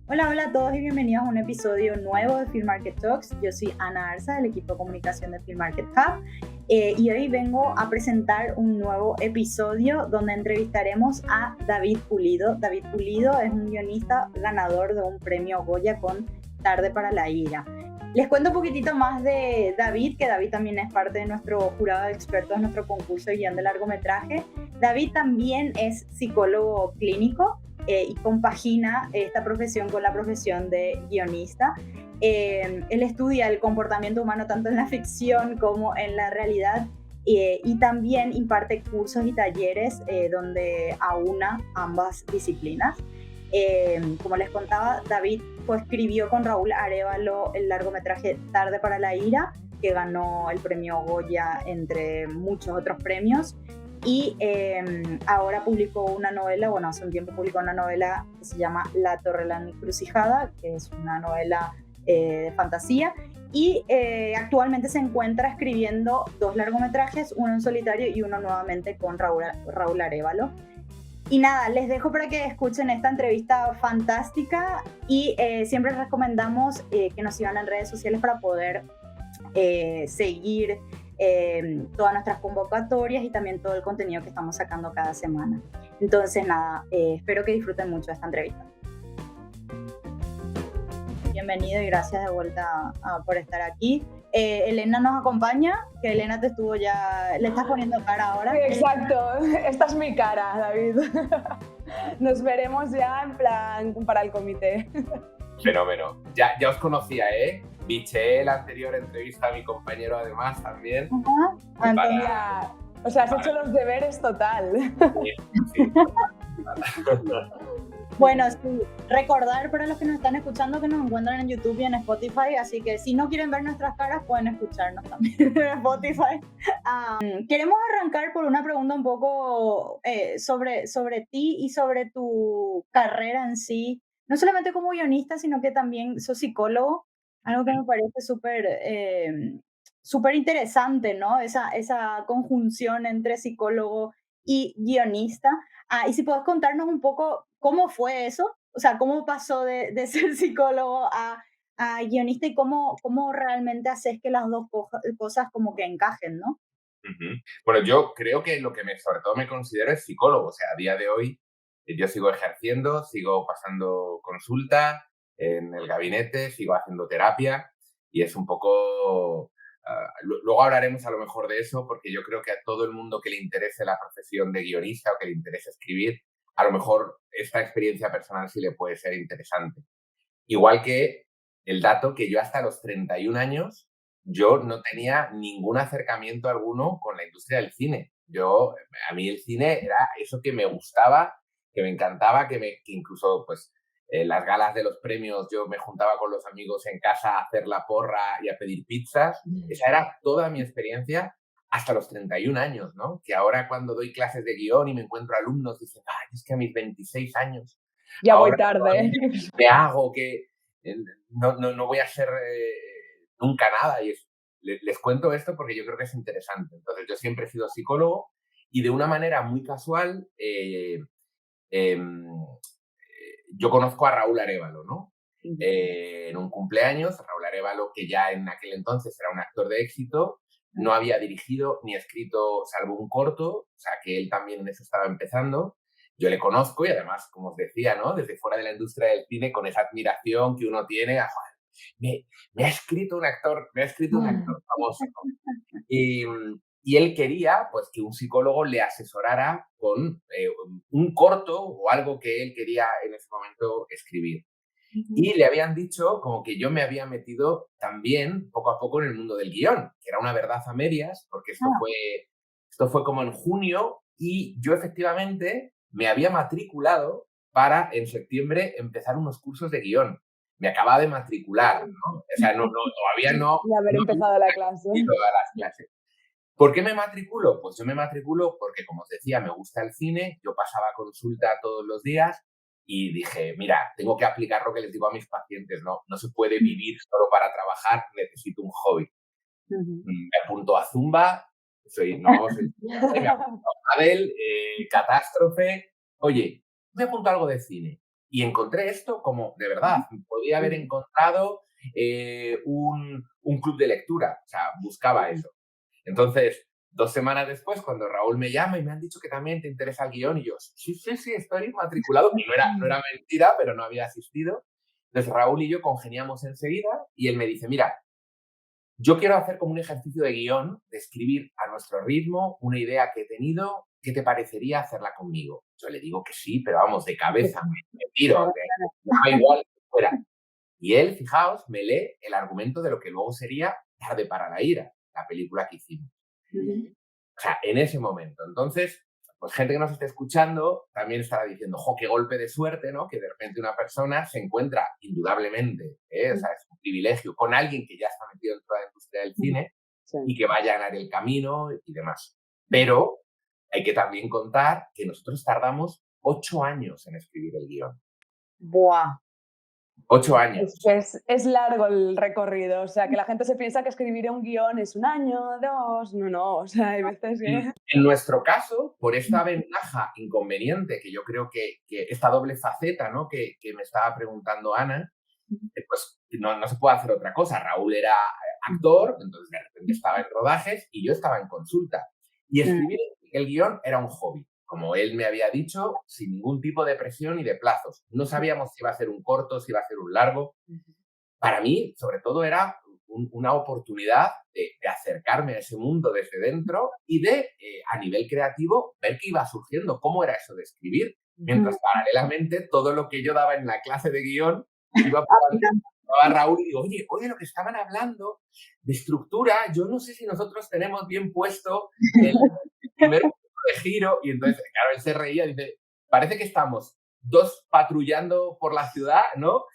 Hola, hola a todos y bienvenidos a un episodio nuevo de Film Market Talks. Yo soy Ana Arza del equipo de comunicación de Film Market Hub y hoy vengo a presentar un nuevo episodio donde entrevistaremos a David Pulido. David Pulido es un guionista ganador de un premio Goya con Tarde para la Ira. Les cuento un poquitito más de David, que David también es parte de nuestro jurado de expertos en nuestro concurso de guión de largometraje. David también es psicólogo clínico y compagina esta profesión con la profesión de guionista. Él estudia el comportamiento humano tanto en la ficción como en la realidad y también imparte cursos y talleres donde aúna ambas disciplinas. Como les contaba, David coescribió con Raúl Arévalo el largometraje Tarde para la Ira, que ganó el premio Goya entre muchos otros premios. Y ahora publicó una novela, bueno, hace un tiempo publicó una novela que se llama La Torre de la Encrucijada, que es una novela de fantasía. Y actualmente se encuentra escribiendo dos largometrajes, uno en solitario y uno nuevamente con Raúl Arévalo. Y nada, les dejo para que escuchen esta entrevista fantástica y siempre recomendamos que nos sigan en redes sociales para poder seguir todas nuestras convocatorias y también todo el contenido que estamos sacando cada semana. Entonces nada, espero que disfruten mucho de esta entrevista. Bienvenido y gracias de vuelta por estar aquí. Elena nos acompaña, que Elena te estuvo ya, le estás poniendo cara ahora. Sí, exacto, esta es mi cara, David. Nos veremos ya en plan para el comité. Fenómeno. Ya os conocía, ¿eh? Biché la anterior entrevista a mi compañero además también. O sea, has hecho los deberes total. Sí. Bueno, sí, recordar para los que nos están escuchando que nos encuentran en YouTube y en Spotify, así que si no quieren ver nuestras caras pueden escucharnos también en Spotify. Queremos arrancar por una pregunta un poco sobre ti y sobre tu carrera en sí, no solamente como guionista, sino que también sos psicólogo, algo que me parece súper interesante, ¿no? Esa conjunción entre psicólogo y guionista. Y si puedes contarnos un poco cómo fue eso, o sea, cómo pasó de ser psicólogo a guionista y cómo realmente haces que las dos cosas como que encajen, ¿no? Uh-huh. Bueno, yo creo que lo que sobre todo me considero es psicólogo. O sea, a día de hoy yo sigo ejerciendo, sigo pasando consulta en el gabinete, sigo haciendo terapia y es un poco... luego hablaremos a lo mejor de eso porque yo creo que a todo el mundo que le interese la profesión de guionista o que le interese escribir, a lo mejor esta experiencia personal sí le puede ser interesante. Igual que el dato que yo hasta los 31 años yo no tenía ningún acercamiento alguno con la industria del cine. A mí el cine era eso que me gustaba, que me encantaba, que incluso pues las galas de los premios yo me juntaba con los amigos en casa a hacer la porra y a pedir pizzas. Esa era toda mi experiencia hasta los 31 años, ¿no? Que ahora cuando doy clases de guión y me encuentro alumnos dicen, ay, es que a mis 26 años Ya voy ahora tarde. me hago que no voy a hacer nunca nada. Y les cuento esto porque yo creo que es interesante. Entonces, yo siempre he sido psicólogo y de una manera muy casual yo conozco a Raúl Arévalo, ¿no? En un cumpleaños, Raúl Arévalo, que ya en aquel entonces era un actor de éxito, no había dirigido ni escrito salvo un corto, o sea que él también en eso estaba empezando. Yo le conozco y además, como os decía, ¿no? Desde fuera de la industria del cine, con esa admiración que uno tiene, me ha escrito un actor famoso, ¿no? Y él quería pues, que un psicólogo le asesorara con un corto o algo que él quería en ese momento escribir. Y le habían dicho como que yo me había metido también poco a poco en el mundo del guión, que era una verdad a medias, porque esto fue como en junio y yo efectivamente me había matriculado para en septiembre empezar unos cursos de guión. Me acababa de matricular, ¿no? O sea, todavía no... Y haber empezado la clase. A las clases. ¿Por qué me matriculo? Pues yo me matriculo porque, como os decía, me gusta el cine, yo pasaba consulta todos los días y dije, mira, tengo que aplicar lo que les digo a mis pacientes, no se puede vivir solo para trabajar, necesito un hobby. Me apunto a Zumba, me apunto a Padel, Catástrofe. Oye, me apunto a algo de cine. Y encontré esto como, de verdad, podía haber encontrado un club de lectura, o sea, buscaba eso. Entonces, 2 semanas después, cuando Raúl me llama y me han dicho que también te interesa el guión, y yo, sí, estoy matriculado. Y no era mentira, pero no había asistido. Entonces, Raúl y yo congeniamos enseguida y él me dice, mira, yo quiero hacer como un ejercicio de guión, de escribir a nuestro ritmo una idea que he tenido. ¿Qué te parecería hacerla conmigo? Yo le digo que sí, pero vamos, de cabeza, me tiro, da igual, fuera. Y él, fijaos, me lee el argumento de lo que luego sería Tarde para la ira, la película que hicimos. O sea, en ese momento. Entonces, pues gente que nos esté escuchando también estará diciendo, jo, qué golpe de suerte, ¿no? Que de repente una persona se encuentra indudablemente, o sea, es un privilegio, con alguien que ya está metido dentro de la industria del cine y que vaya a ganar el camino y demás. Pero hay que también contar que nosotros tardamos 8 años en escribir el guión. ¡Buah! 8 años. Es largo el recorrido, o sea, que la gente se piensa que escribir un guión es 1 año, 2, no, o sea, hay veces que... En nuestro caso, por esta ventaja inconveniente, que yo creo que esta doble faceta, ¿no? que me estaba preguntando Ana, pues no se puede hacer otra cosa. Raúl era actor, entonces de repente estaba en rodajes y yo estaba en consulta. Y escribir el guión era un hobby. Como él me había dicho, sin ningún tipo de presión y de plazos. No sabíamos si iba a ser un corto, si iba a ser un largo. Para mí, sobre todo, era una oportunidad de acercarme a ese mundo desde dentro y de, a nivel creativo, ver qué iba surgiendo, cómo era eso de escribir, mientras paralelamente todo lo que yo daba en la clase de guión iba a Raúl y digo, oye, lo que estaban hablando de estructura, yo no sé si nosotros tenemos bien puesto el primer de giro. Y entonces, claro, él se reía, dice, parece que estamos 2 patrullando por la ciudad, ¿no?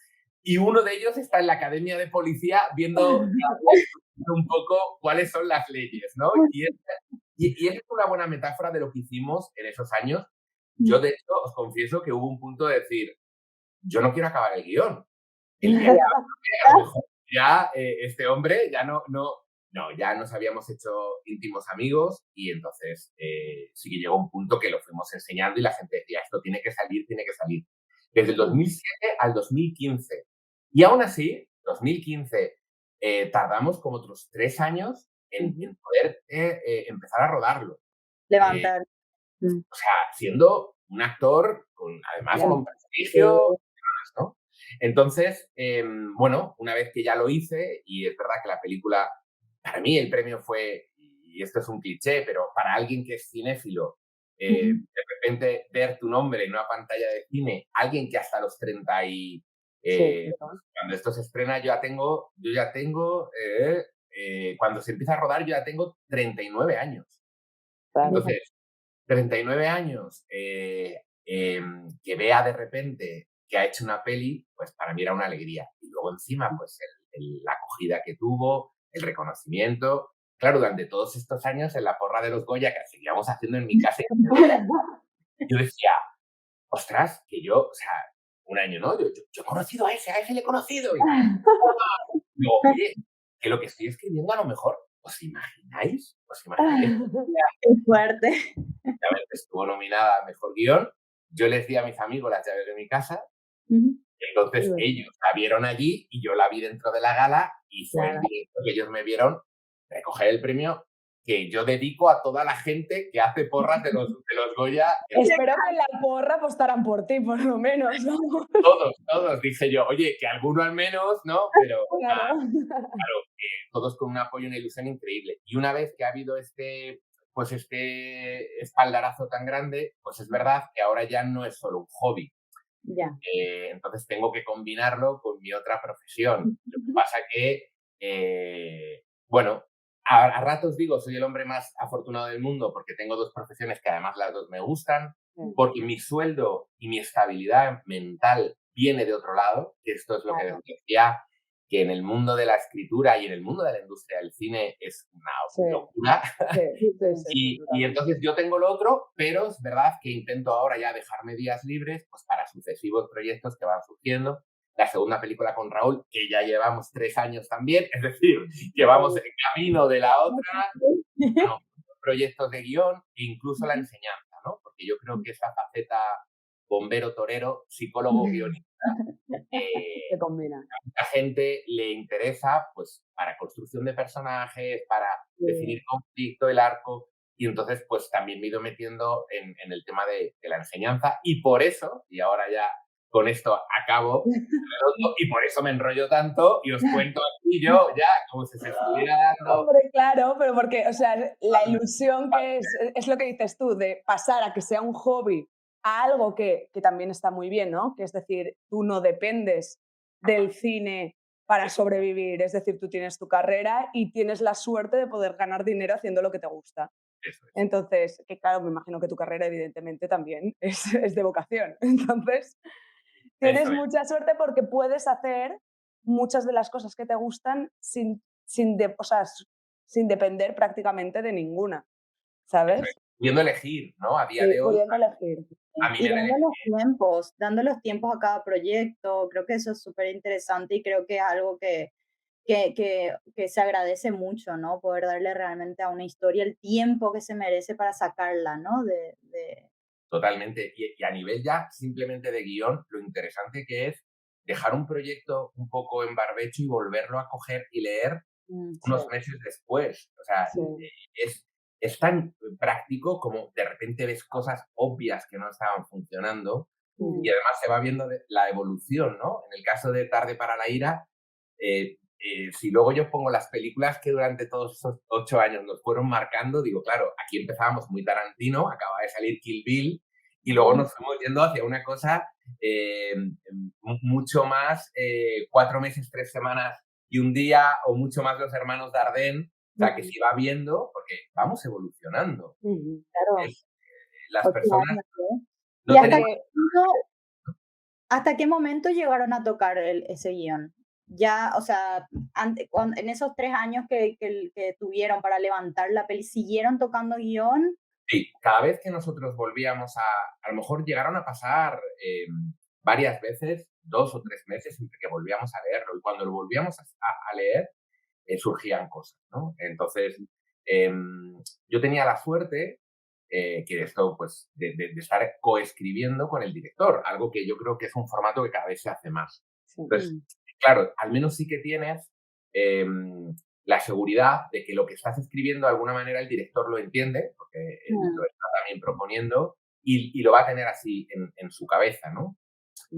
Y uno de ellos está en la academia de policía viendo un poco cuáles son las leyes, ¿no? Y esa es una buena metáfora de lo que hicimos en esos años. Yo, de hecho, os confieso que hubo un punto de decir, yo no quiero acabar el guión. El día a lo mejor ya este hombre ya no, ya nos habíamos hecho íntimos amigos y entonces sí que llegó un punto que lo fuimos enseñando y la gente decía, esto tiene que salir. Desde el 2007 al 2015. Y aún así, 2015, tardamos como otros 3 años en poder empezar a rodarlo. Levantar. O sea, siendo un actor, además con prestigio, ¿no? Entonces, bueno, una vez que ya lo hice, y es verdad que la película, para mí el premio fue, y esto es un cliché, pero para alguien que es cinéfilo, de repente ver tu nombre en una pantalla de cine, alguien que hasta los 30 y... cuando esto se estrena, yo ya tengo cuando se empieza a rodar, yo ya tengo 39 años. Entonces, 39 años, que vea de repente que ha hecho una peli, pues para mí era una alegría. Y luego encima, pues la acogida que tuvo, el reconocimiento. Claro, durante todos estos años en la porra de los Goya, que seguíamos haciendo en mi casa, yo decía, ostras, que yo, o sea, un año, ¿no? Yo he conocido a ese le he conocido. Y digo, oye, que lo que estoy escribiendo a lo mejor, ¿os imagináis? Qué fuerte. Estuvo nominada a Mejor Guión. Yo les di a mis amigos las llaves de mi casa. Entonces ellos la vieron allí y yo la vi dentro de la gala y fue el directo que ellos me vieron recoger el premio que yo dedico a toda la gente que hace porras de los Goya. Espero que en la porra apostaran por ti, por lo menos, ¿no? Todos, dije yo. Oye, que alguno al menos, ¿no? Pero claro, todos con un apoyo y una ilusión increíble. Y una vez que ha habido este espaldarazo tan grande, pues es verdad que ahora ya no es solo un hobby. Entonces tengo que combinarlo con mi otra profesión. Lo que pasa que, bueno, a ratos digo, soy el hombre más afortunado del mundo porque tengo 2 profesiones que además las 2 me gustan, porque mi sueldo y mi estabilidad mental viene de otro lado, que esto es lo que decía, que en el mundo de la escritura y en el mundo de la industria del cine es una locura. Y entonces yo tengo lo otro, pero es verdad que intento ahora ya dejarme días libres pues para sucesivos proyectos que van surgiendo. La segunda película con Raúl, que ya llevamos 3 años también, es decir, que vamos en camino de la otra, proyectos de guión e incluso la enseñanza, ¿no? Porque yo creo que esa faceta bombero, torero, psicólogo, guionista. Se combina. A mucha gente le interesa, pues, para construcción de personajes, para definir conflicto, el arco, y entonces, pues, también me he ido metiendo en el tema de la enseñanza, y por eso, y ahora ya con esto acabo, y por eso me enrollo tanto y os cuento aquí yo ya, como si se estuviera dando... Hombre, claro, pero porque, o sea, la ilusión que es lo que dices tú, de pasar a que sea un hobby a algo que también está muy bien, ¿no? Que es decir, tú no dependes del cine para sobrevivir, es decir, tú tienes tu carrera y tienes la suerte de poder ganar dinero haciendo lo que te gusta. Eso es. Entonces, que claro, me imagino que tu carrera evidentemente también es de vocación. Entonces, tienes Eso es. mucha suerte porque puedes hacer muchas de las cosas que te gustan o sea, sin depender prácticamente de ninguna, ¿sabes? Pudiendo elegir, ¿no? A día Sí, de hoy, pudiendo elegir. a mí Y me da dando los tiempos a cada proyecto, creo que eso es súper interesante y creo que es algo que se agradece mucho, ¿no? Poder darle realmente a una historia el tiempo que se merece para sacarla, ¿no? totalmente. Y a nivel ya simplemente de guión, lo interesante que es dejar un proyecto un poco en barbecho y volverlo a coger y leer unos meses después. O sea, Sí. es tan práctico como de repente ves cosas obvias que no estaban funcionando y además se va viendo la evolución, ¿no? En el caso de Tarde para la ira, si luego yo pongo las películas que durante todos esos 8 años nos fueron marcando, digo, claro, aquí empezábamos muy Tarantino, acaba de salir Kill Bill, y luego nos fuimos yendo hacia una cosa mucho más 4 meses, 3 semanas y un día, o mucho más Los Hermanos Dardenne, o sea, que se va viendo, porque vamos evolucionando. Claro. Las 8 personas años, ¿eh? no ¿Y tenemos... hasta qué momento llegaron a tocar ese guión? Ya, o sea, en esos 3 años que tuvieron para levantar la peli, ¿siguieron tocando guión? Sí, cada vez que nosotros volvíamos a lo mejor llegaron a pasar varias veces, 2 o 3 meses entre que volvíamos a leerlo, y cuando lo volvíamos a leer, surgían cosas, ¿no? Entonces, yo tenía la suerte que esto, pues, de estar coescribiendo con el director, algo que yo creo que es un formato que cada vez se hace más. Sí. Entonces, claro, al menos sí que tienes la seguridad de que lo que estás escribiendo de alguna manera el director lo entiende, porque él lo está también proponiendo, y lo va a tener así en su cabeza, ¿no?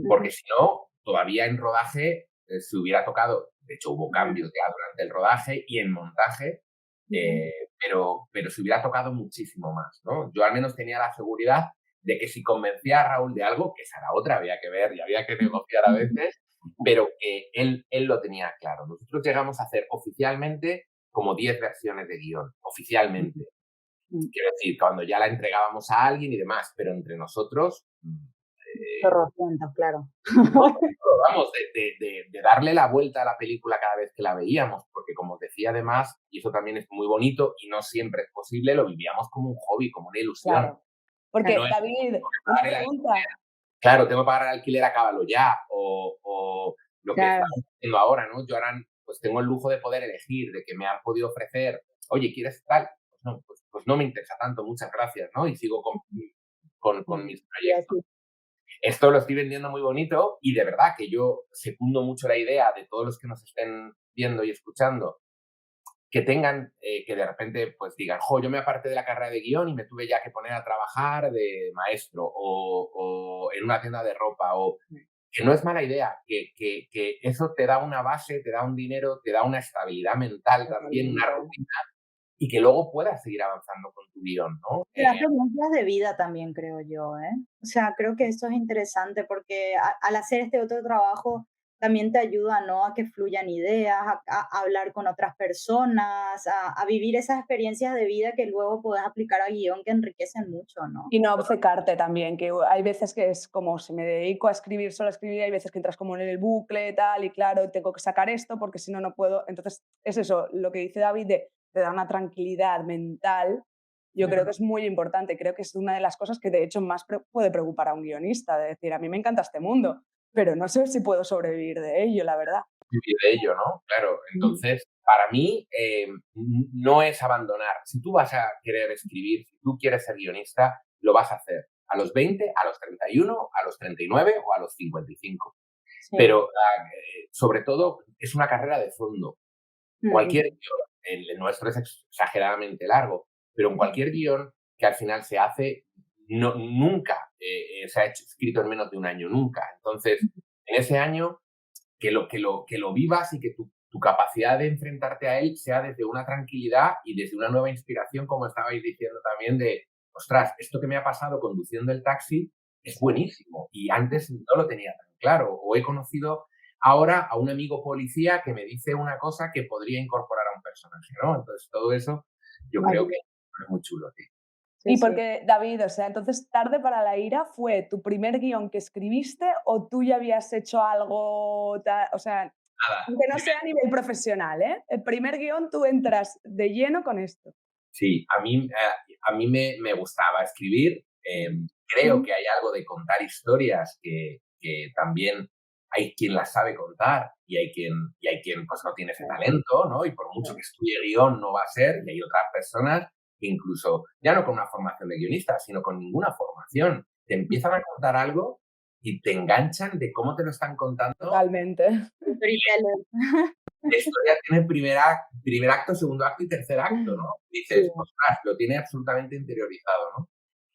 Porque si no, todavía en rodaje se hubiera tocado, de hecho hubo cambios ya durante el rodaje y en montaje, pero se hubiera tocado muchísimo más, ¿no? Yo al menos tenía la seguridad de que si convencía a Raúl de algo, que esa era otra, había que ver y había que negociar a veces, pero que él lo tenía claro. Nosotros llegamos a hacer oficialmente como 10 versiones de guión, oficialmente. Quiero decir, cuando ya la entregábamos a alguien y demás, pero entre nosotros... Claro. Vamos, de darle la vuelta a la película cada vez que la veíamos, porque como os decía además, y eso también es muy bonito y no siempre es posible, lo vivíamos como un hobby, como una ilusión. Claro. Porque, No es, David, una pregunta. Claro, tengo que pagar el alquiler, acábalo ya, o lo que estamos haciendo ahora, ¿no? Yo ahora pues tengo el lujo de poder elegir, de que me han podido ofrecer, oye, ¿quieres tal? Pues no me interesa tanto, muchas gracias, ¿no? Y sigo con mis proyectos. Esto lo estoy vendiendo muy bonito y de verdad que yo secundo mucho la idea de todos los que nos estén viendo y escuchando, que tengan, que de repente pues digan, yo me aparté de la carrera de guión y me tuve ya que poner a trabajar de maestro o en una tienda de ropa, o que no es mala idea, que eso te da una base, te da un dinero, te da una estabilidad mental también, una rutina, y que luego puedas seguir avanzando con tu guión, ¿no? Te da preguntas de vida también, creo yo, ¿eh? O sea, creo que eso es interesante porque al hacer este otro trabajo también te ayuda, ¿no? A que fluyan ideas, a hablar con otras personas, a vivir esas experiencias de vida que luego puedes aplicar a guión que enriquecen mucho, ¿no? Y no obcecarte también, que hay veces que es como si me dedico a escribir, solo a escribir, hay veces que entras como en el bucle tal, y claro, tengo que sacar esto porque si no, no puedo. Entonces, es eso, lo que dice David, te da una tranquilidad mental, yo creo que es muy importante, creo que es una de las cosas que de hecho más puede preocupar a un guionista, de decir, a mí me encanta este mundo, pero no sé si puedo sobrevivir de ello, la verdad. Vivir de ello, ¿no? Claro, entonces, para mí, no es abandonar. Si tú vas a querer escribir, si tú quieres ser guionista, lo vas a hacer. a los 20, a los 31, a los 39 o a los 55. Sí. Pero sobre todo es una carrera de fondo. Cualquier guión, el nuestro es exageradamente largo, pero en cualquier guión que al final se hace, nunca se ha escrito en menos de un año, nunca. Entonces, en ese año, que lo vivas y que tu capacidad de enfrentarte a él sea desde una tranquilidad y desde una nueva inspiración, como estabais diciendo también, de, ostras, esto que me ha pasado conduciendo el taxi es buenísimo y antes no lo tenía tan claro. O he conocido ahora a un amigo policía que me dice una cosa que podría incorporar a un personaje, ¿no? Entonces, todo eso yo creo que es muy chulo, tío. Y porque, David, o sea, entonces Tarde para la ira fue tu primer guión que escribiste o tú ya habías hecho algo, o sea, Nada. aunque no sea a nivel profesional, ¿eh? El primer guión tú entras de lleno con esto. Sí, a mí me gustaba escribir. Creo que hay algo de contar historias que también hay quien las sabe contar y hay quien pues no tiene ese talento, ¿no? Y por mucho que estudie guión no va a ser, y hay otras personas que incluso, ya no con una formación de guionista, sino con ninguna formación, te empiezan a contar algo y te enganchan de cómo te lo están contando. Totalmente. La historia tiene primer acto, segundo acto y tercer acto, ¿no? Dices, ostras, lo tiene absolutamente interiorizado, ¿no?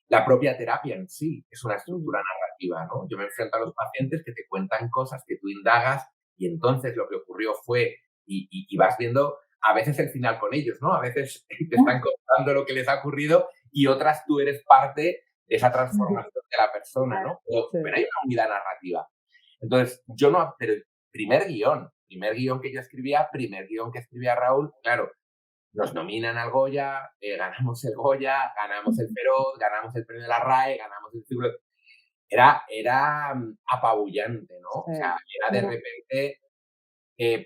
La propia terapia en sí es una estructura narrativa, ¿no? Yo me enfrento a los pacientes que te cuentan cosas que tú indagas y entonces lo que ocurrió fue, y vas viendo a veces el final con ellos, ¿no? A veces te están contando lo que les ha ocurrido y otras tú eres parte de esa transformación de la persona, ¿no? Pero hay una unidad narrativa. Entonces, pero primer guión que yo escribía, primer guión que escribía Raúl, claro, nos nominan al Goya, ganamos el Goya, ganamos el Feroz, ganamos el premio de la RAE, ganamos el Círculo. Era apabullante, ¿no? O sea, era de repente,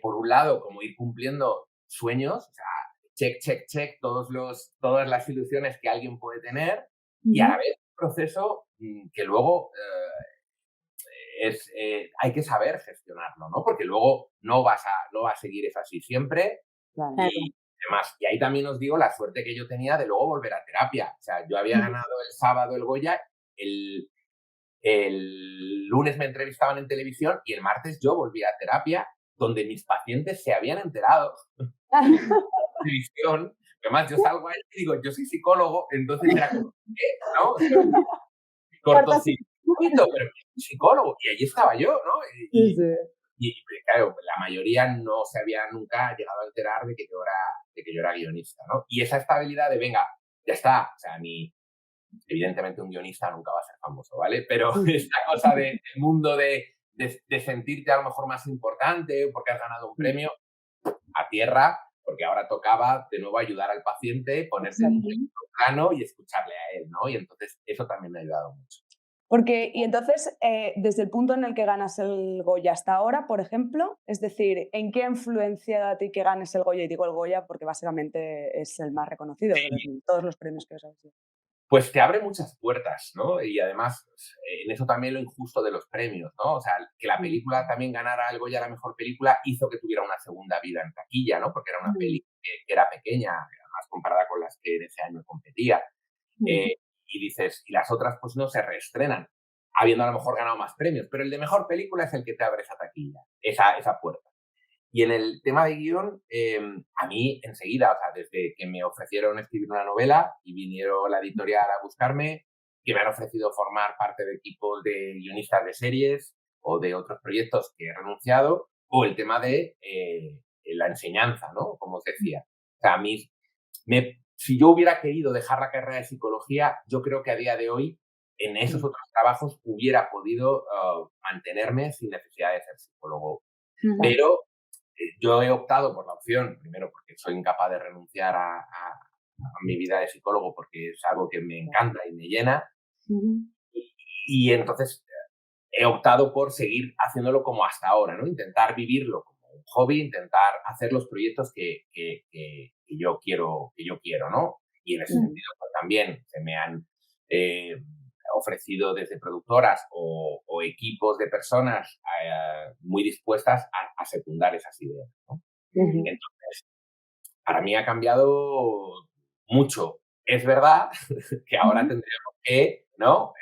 por un lado, como ir cumpliendo sueños, o sea, check, check, check, todas las ilusiones que alguien puede tener, y a la vez un proceso que luego hay que saber gestionarlo, ¿no? Porque luego no va a seguir eso así siempre. Claro. Y demás. Y ahí también os digo la suerte que yo tenía de luego volver a terapia. O sea, yo había ganado el sábado el Goya, el lunes me entrevistaban en televisión y el martes yo volví a terapia, donde mis pacientes se habían enterado de televisión. Además, yo salgo ahí y digo, yo soy psicólogo, entonces era como, ¿qué? ¿No? Cortocircuito, pero psicólogo. Y allí estaba yo, ¿no? Y claro, la mayoría no se había nunca llegado a enterar de que yo era guionista, ¿no? Y esa estabilidad de, venga, ya está. O sea, evidentemente un guionista nunca va a ser famoso, ¿vale? Pero esta cosa del mundo de sentirte a lo mejor más importante porque has ganado un premio, a tierra, porque ahora tocaba de nuevo ayudar al paciente, ponerse en un plano y escucharle a él, ¿no? Y entonces eso también me ha ayudado mucho. Y entonces, desde el punto en el que ganas el Goya hasta ahora, por ejemplo, es decir, ¿en qué ha influenciado a ti que ganes el Goya? Y digo el Goya porque básicamente es el más reconocido de todos los premios que os habéis dado. Pues te abre muchas puertas, ¿no? Y además, en eso también lo injusto de los premios, ¿no? O sea, que la película también ganara el Goya la mejor película hizo que tuviera una segunda vida en taquilla, ¿no? Porque era una peli que era pequeña, además comparada con las que en ese año competía. Y dices, y las otras pues no se reestrenan, habiendo a lo mejor ganado más premios, pero el de mejor película es el que te abre esa taquilla, esa puerta. Y en el tema de guión, a mí enseguida, o sea, desde que me ofrecieron escribir una novela y vinieron la editorial a buscarme, que me han ofrecido formar parte de equipos de guionistas de series o de otros proyectos que he renunciado, o el tema de la enseñanza, ¿no? Como os decía. O sea, a mí, si yo hubiera querido dejar la carrera de psicología, yo creo que a día de hoy, en esos otros trabajos, hubiera podido mantenerme sin necesidad de ser psicólogo. Pero yo he optado por la opción, primero porque soy incapaz de renunciar a mi vida de psicólogo porque es algo que me encanta y me llena. Y entonces he optado por seguir haciéndolo como hasta ahora, ¿no? Intentar vivirlo como un hobby, intentar hacer los proyectos que yo quiero, ¿no? Y en ese sentido pues, también se me han ofrecido desde productoras o equipos de personas muy dispuestas a secundar esas ideas, ¿no? Entonces, para mí ha cambiado mucho. Es verdad que ahora tendríamos que ¿no?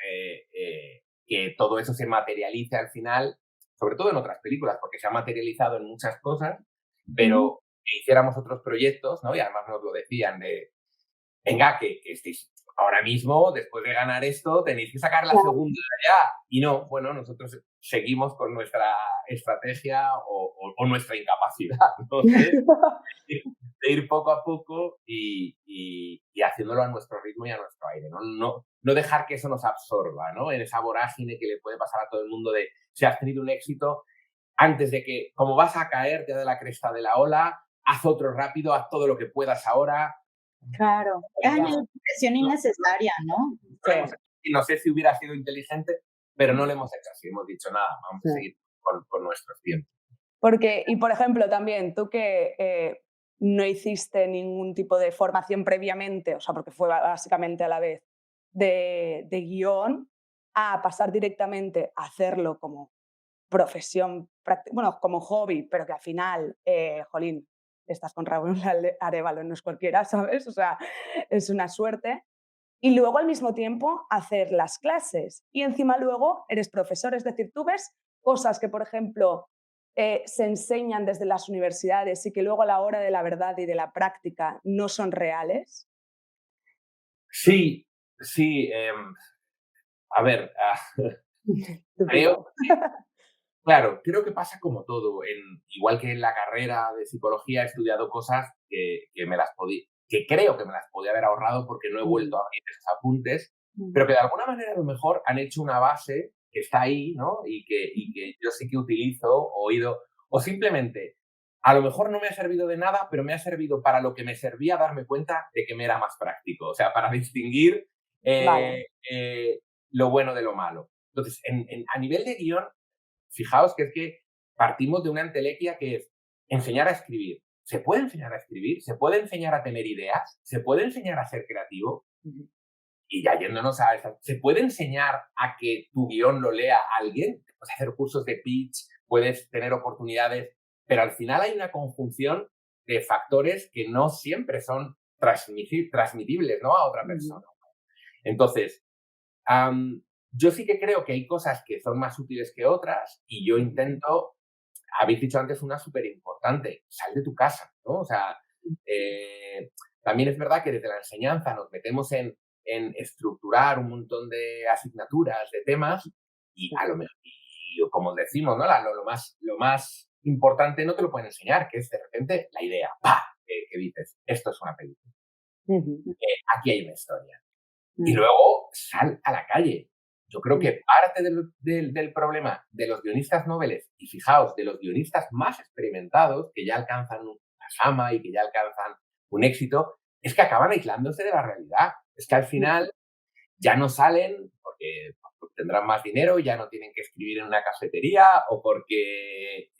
Que todo eso se materialice al final, sobre todo en otras películas, porque se ha materializado en muchas cosas, pero que hiciéramos otros proyectos, ¿no? Y además nos lo decían de, venga, que estéis ahora mismo, después de ganar esto, tenéis que sacar la segunda ya. Y no, bueno, nosotros seguimos con nuestra estrategia o nuestra incapacidad, ¿no? De ir poco a poco y haciéndolo a nuestro ritmo y a nuestro aire, ¿no? No dejar que eso nos absorba, ¿no? En esa vorágine que le puede pasar a todo el mundo de si has tenido un éxito, antes de que, como vas a caer, te da la cresta de la ola, haz otro rápido, haz todo lo que puedas ahora. Claro, es una presión innecesaria, ¿no? Sí. No sé si hubiera sido inteligente, pero no lo hemos hecho así, hemos dicho nada, vamos a seguir con nuestros tiempos. Porque, y por ejemplo, también tú que no hiciste ningún tipo de formación previamente, o sea, porque fue básicamente a la vez de guión, a pasar directamente a hacerlo como profesión, bueno, como hobby, pero que al final, jolín, estás con Raúl Arévalo, no es cualquiera, ¿sabes? O sea, es una suerte. Y luego al mismo tiempo hacer las clases y encima luego eres profesor, es decir, tú ves cosas que, por ejemplo, se enseñan desde las universidades y que luego a la hora de la verdad y de la práctica no son reales. Sí, a ver, creo que pasa como todo. Igual que en la carrera de psicología he estudiado cosas que creo que me las podía haber ahorrado porque no he vuelto a abrir esos apuntes, pero que de alguna manera a lo mejor han hecho una base que está ahí, ¿no? Y que yo sí que utilizo, oído, o simplemente a lo mejor no me ha servido de nada, pero me ha servido para lo que me servía darme cuenta de que me era más práctico, o sea, para distinguir lo bueno de lo malo. Entonces, a nivel de guión, fijaos que es que partimos de una entelequia que es enseñar a escribir. ¿Se puede enseñar a escribir? ¿Se puede enseñar a tener ideas? ¿Se puede enseñar a ser creativo? Y ya yéndonos a esa, ¿se puede enseñar a que tu guión lo lea alguien? Puedes hacer cursos de pitch, puedes tener oportunidades, pero al final hay una conjunción de factores que no siempre son transmitibles, ¿no? A otra persona. Entonces, yo sí que creo que hay cosas que son más útiles que otras y yo intento, habéis dicho antes una súper importante, sal de tu casa, ¿no? O sea, también es verdad que desde la enseñanza nos metemos en estructurar un montón de asignaturas, de temas y a lo mejor, como decimos, ¿no? Lo más importante no te lo pueden enseñar, que es de repente la idea, ¡pah! Que dices, esto es una película. Aquí hay una historia. Y luego sal a la calle. Yo creo que parte del problema de los guionistas noveles, y fijaos, de los guionistas más experimentados, que ya alcanzan la fama y que ya alcanzan un éxito, es que acaban aislándose de la realidad. Es que al final ya no salen porque tendrán más dinero, ya no tienen que escribir en una cafetería o porque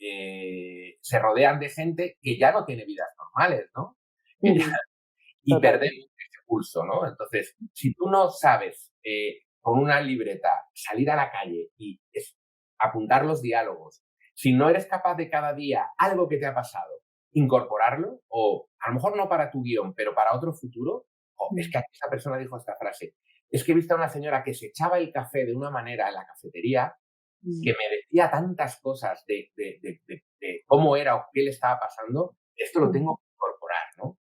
se rodean de gente que ya no tiene vidas normales, ¿no? Y perdemos ese pulso, ¿no? Entonces, si tú no sabes con una libreta salir a la calle y apuntar los diálogos, si no eres capaz de cada día algo que te ha pasado, incorporarlo, o a lo mejor no para tu guión, pero para otro futuro, es que esa persona dijo esta frase, es que he visto a una señora que se echaba el café de una manera en la cafetería que me decía tantas cosas de cómo era o qué le estaba pasando, esto lo tengo que incorporar, ¿no?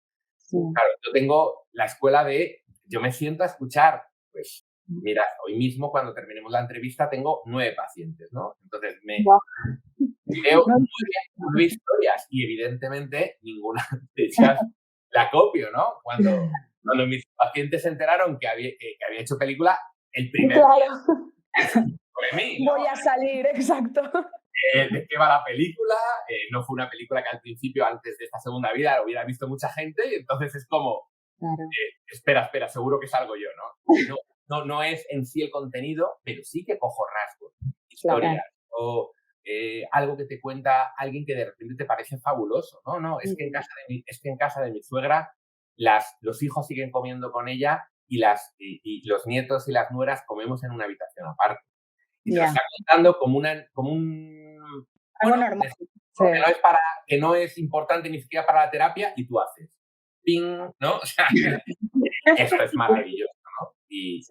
Claro, yo tengo la escuela de, yo me siento a escuchar, pues, mira, hoy mismo cuando terminemos la entrevista tengo 9 pacientes, ¿no? Entonces veo 9 historias y evidentemente ninguna de ellas la copio, ¿no? Cuando mis pacientes se enteraron que había hecho película, el primer sobre mí, ¿no? Voy a salir, exacto. ¿De qué va la película? No fue una película que al principio, antes de esta segunda vida, lo hubiera visto mucha gente y entonces es como, espera, seguro que salgo yo, ¿no? No es en sí el contenido, pero sí que cojo rasgos, historias o algo que te cuenta alguien que de repente te parece fabuloso, ¿no? No, es que en casa de mi suegra los hijos siguen comiendo con ella y los nietos y las nueras comemos en una habitación aparte. Y te lo está contando como un algo normal. Que no es importante ni siquiera para la terapia y tú haces ping, ¿no? O sea, esto es maravilloso, ¿no? Y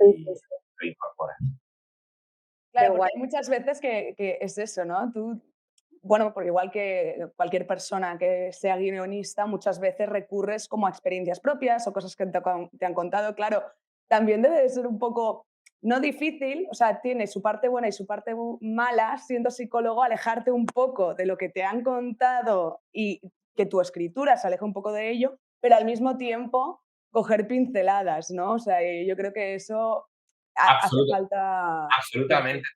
lo incorporas. Qué Claro, porque guay. hay muchas veces que es eso, ¿no? Tú, bueno, porque igual que cualquier persona que sea guionista, muchas veces recurres como a experiencias propias o cosas que te han contado. Claro, también debe de ser un poco, no difícil, o sea, tiene su parte buena y su parte mala, siendo psicólogo, alejarte un poco de lo que te han contado y que tu escritura se aleje un poco de ello, pero al mismo tiempo coger pinceladas, ¿no? O sea, y yo creo que eso hace Absoluta, falta. Sí, sí. absolutamente.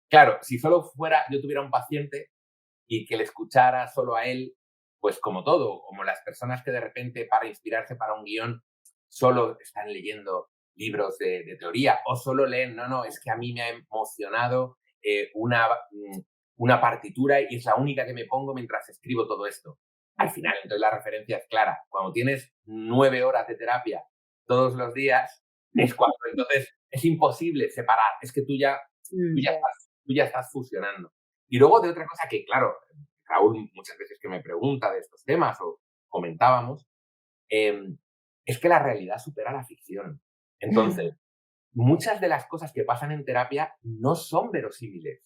Claro, si solo yo tuviera un paciente y que le escuchara solo a él, pues como todo, como las personas que de repente para inspirarse para un guión solo están leyendo libros de teoría o solo leen, no, es que a mí me ha emocionado una partitura y es la única que me pongo mientras escribo todo esto. Al final, entonces la referencia es clara. Cuando tienes 9 horas de terapia todos los días, es cuando entonces es imposible separar. Es que tú ya estás fusionando. Y luego de otra cosa que, claro, Raúl muchas veces que me pregunta de estos temas o comentábamos, es que la realidad supera la ficción. Entonces, muchas de las cosas que pasan en terapia no son verosímiles.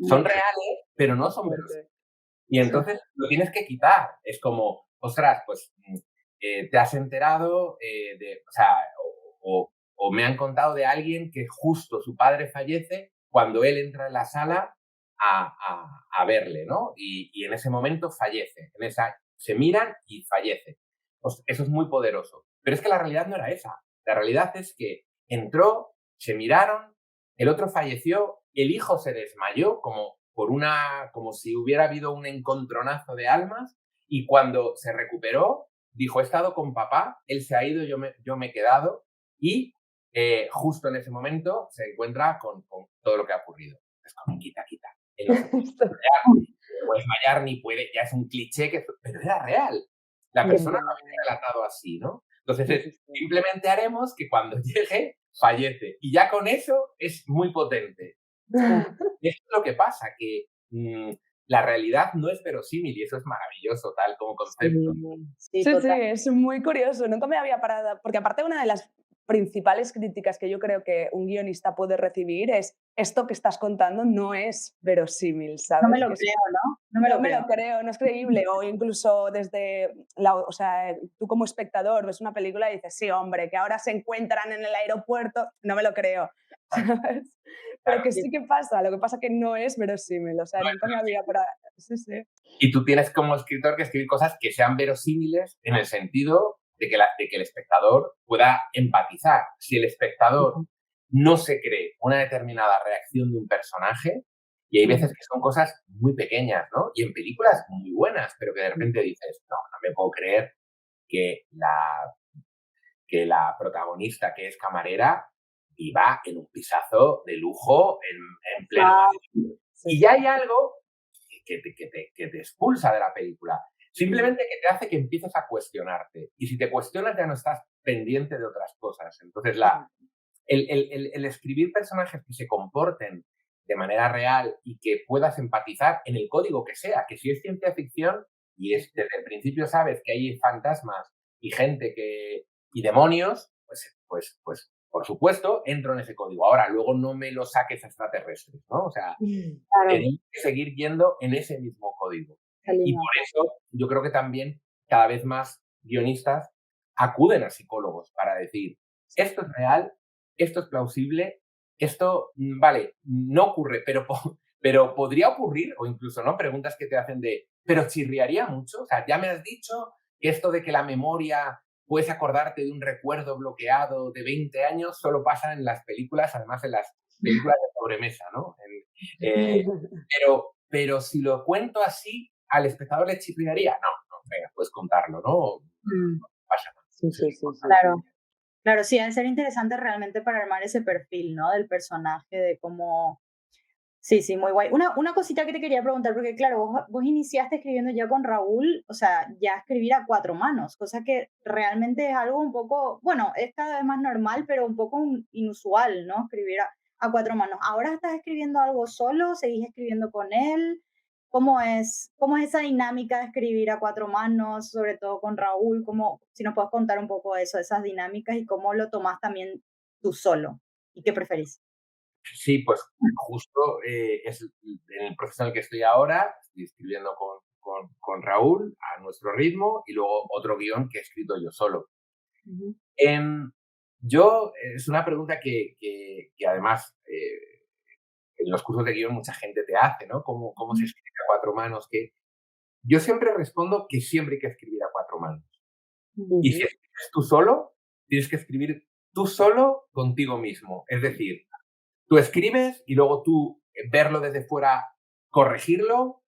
Son reales, pero no son verosímiles. Fuerte. Y Sí. entonces lo tienes que quitar. Es como, ostras, pues te has enterado o sea, o me han contado de alguien que justo su padre fallece cuando él entra en la sala a verle, ¿no? Y en ese momento fallece. Se miran y fallece. Pues eso es muy poderoso. Pero es que la realidad no era esa. La realidad es que entró, se miraron, el otro falleció, el hijo se desmayó como si hubiera habido un encontronazo de almas y cuando se recuperó dijo, he estado con papá, él se ha ido, yo me he quedado y justo en ese momento se encuentra con todo lo que ha ocurrido. Es como, quita. Él no se puede desmayar ni puede, ya es un cliché, pero era real. La persona lo había relatado así, ¿no? Entonces Sí, sí, sí. simplemente haremos que cuando llegue fallece. Y ya con eso es muy potente. Y eso es lo que pasa, que la realidad no es verosímil y eso es maravilloso tal como concepto. Sí, Sí, sí, total. es muy curioso. Nunca me había parado, porque aparte una de las principales críticas que yo creo que un guionista puede recibir es esto que estás contando no es verosímil, No me ¿sabes? lo Que es creo, ¿no? No me no lo me creo. lo creo, no es creíble. O incluso desde, o sea, tú como espectador ves una película y dices, sí, hombre, que ahora se encuentran en el aeropuerto, no me lo creo, ¿sabes? Pero Claro. que sí que pasa, lo que pasa que no es verosímil, o sea, nunca me había parado. Sí, sí. Y tú tienes como escritor que escribir cosas que sean verosímiles en el sentido de que el espectador pueda empatizar. Si el espectador no se cree una determinada reacción de un personaje, y hay veces que son cosas muy pequeñas, ¿no? Y en películas muy buenas, pero que de repente dices, no me puedo creer que la protagonista, que es camarera, viva en un pisazo de lujo en pleno Ah, Madrid. Sí, Y sí. ya hay algo que te expulsa de la película. Simplemente que te hace que empieces a cuestionarte. Y si te cuestionas ya no estás pendiente de otras cosas. Entonces el escribir personajes que se comporten de manera real y que puedas empatizar en el código que sea, que si es ciencia ficción y desde el principio sabes que hay fantasmas y gente y demonios, pues por supuesto entro en ese código. Ahora, luego no me lo saques extraterrestres, ¿no? O sea, claro, tenemos que seguir yendo en ese mismo código. qué Y lindo. por eso yo creo que también cada vez más guionistas acuden a psicólogos para decir, esto es real, esto es plausible, esto, vale, no ocurre, pero podría ocurrir, o incluso, ¿no? Preguntas que te hacen pero chirriaría mucho, o sea, ya me has dicho que esto de que la memoria puedes acordarte de un recuerdo bloqueado de 20 años, solo pasa en las películas, además en las películas de sobremesa, ¿no? Pero si lo cuento así, ¿al espectador le chirriaría? No, venga, puedes contarlo, ¿no? Mm, No pasa nada. Sí, Eso es sí, sí, sí, importante. sí. claro. Claro, sí, debe ser interesante realmente para armar ese perfil, ¿no? Del personaje, de cómo. Sí, sí, muy guay. Una cosita que te quería preguntar, porque claro, vos iniciaste escribiendo ya con Raúl, o sea, ya escribir a cuatro manos, cosa que realmente es algo un poco, bueno, es cada vez más normal, pero un poco inusual, ¿no? Escribir a cuatro manos. ¿Ahora estás escribiendo algo solo? ¿Seguís escribiendo con él? ¿Cómo es esa dinámica de escribir a cuatro manos, sobre todo con Raúl? Si nos puedes contar un poco eso, esas dinámicas y cómo lo tomás también tú solo. ¿Y qué preferís? Sí, pues justo es en el proceso en el que estoy ahora, estoy escribiendo con Raúl a nuestro ritmo y luego otro guión que he escrito yo solo. Ujú. Em, yo, es una pregunta que además en los cursos de guión mucha gente te hace, ¿no? ¿Cómo se escribe a cuatro manos? Que yo siempre respondo que siempre hay que escribir a cuatro manos. Y si escribes tú solo, tienes que escribir tú solo contigo mismo. Es decir, tú escribes y luego tú verlo desde fuera, corregirlo,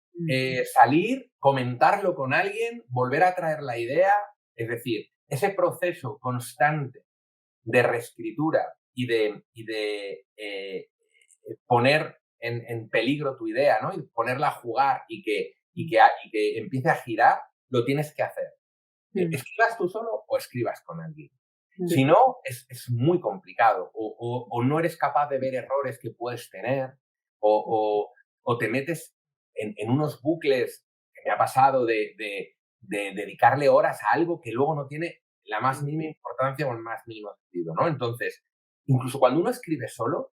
salir, comentarlo con alguien, volver a traer la idea. Es decir, ese proceso constante de reescritura y de poner en peligro tu idea, ¿no? Y ponerla a jugar y que empiece a girar, lo tienes que hacer. Escribas tú solo o escribas con alguien. Si no, es muy complicado. O no eres capaz de ver errores que puedes tener, o te metes en unos bucles que me ha pasado de dedicarle horas a algo que luego no tiene la más mínima importancia o el más mínimo sentido, ¿no? Entonces, incluso cuando uno escribe solo,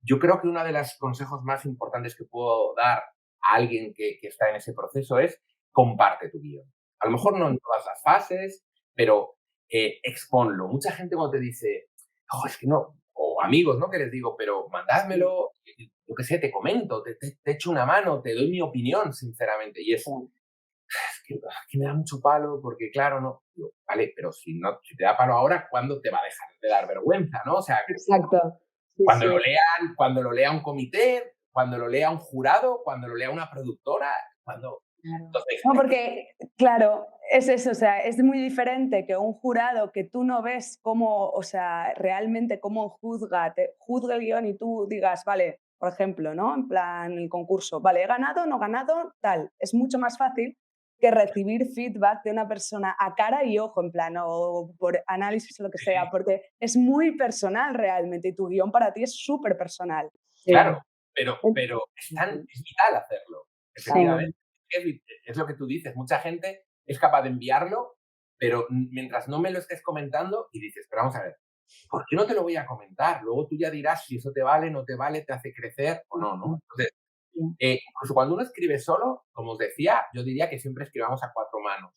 yo creo que uno de los consejos más importantes que puedo dar a alguien que está en ese proceso es comparte tu guión. A lo mejor no en todas las fases, pero exponlo. Mucha gente cuando te dice, oh, es que no, o amigos, ¿no? Que les digo, pero mandádmelo, yo qué sé, te comento, te echo una mano, te doy mi opinión, sinceramente. Y es que me da mucho palo porque, claro, no. Digo, vale, pero si te da palo ahora, ¿cuándo te va a dejar de dar vergüenza, no? O sea, Exacto. Sí, cuando sí. cuando lo lea un comité, cuando lo lea un jurado, cuando lo lea una productora, cuando... Claro. Entonces, No, porque, claro, es eso, o sea, es muy diferente que un jurado que tú no ves cómo, o sea, realmente cómo juzga, te juzga el guión y tú digas, vale, por ejemplo, ¿no? En plan, el concurso, vale, he ganado, no he ganado, tal. Es mucho más fácil que recibir feedback de una persona a cara y ojo, en plan, o por análisis o lo que sea, porque es muy personal realmente y tu guión para ti es súper personal. claro, Es- pero es vital hacerlo, Claro. efectivamente. Es lo que tú dices, mucha gente es capaz de enviarlo, pero mientras no me lo estés comentando y dices, pero vamos a ver, ¿por qué no te lo voy a comentar? Luego tú ya dirás si eso te vale, no te vale, te hace crecer o no, ¿no? Entonces, incluso cuando uno escribe solo, como os decía, yo diría que siempre escribamos a cuatro manos.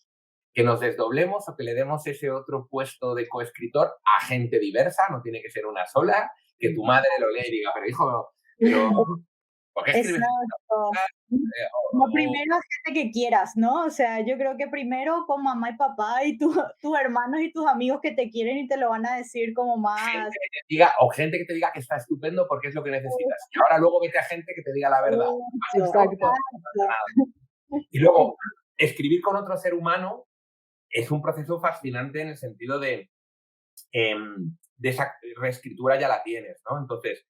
Que nos desdoblemos o que le demos ese otro puesto de coescritor a gente diversa, no tiene que ser una sola, que tu madre lo lea y diga, pero hijo, pero ¿por qué escribes estas Exacto. cosas? Como primero gente que quieras, ¿no? O sea, yo creo que primero con mamá y papá y tus hermanos y tus amigos que te quieren y te lo van a decir como Gente más. que te diga, o gente que te diga que está estupendo porque es lo que necesitas. Y ahora luego vete a gente que te diga la verdad. Exacto. No pasa nada. Y luego, escribir con otro ser humano es un proceso fascinante en el sentido de esa reescritura ya la tienes, ¿no? Entonces,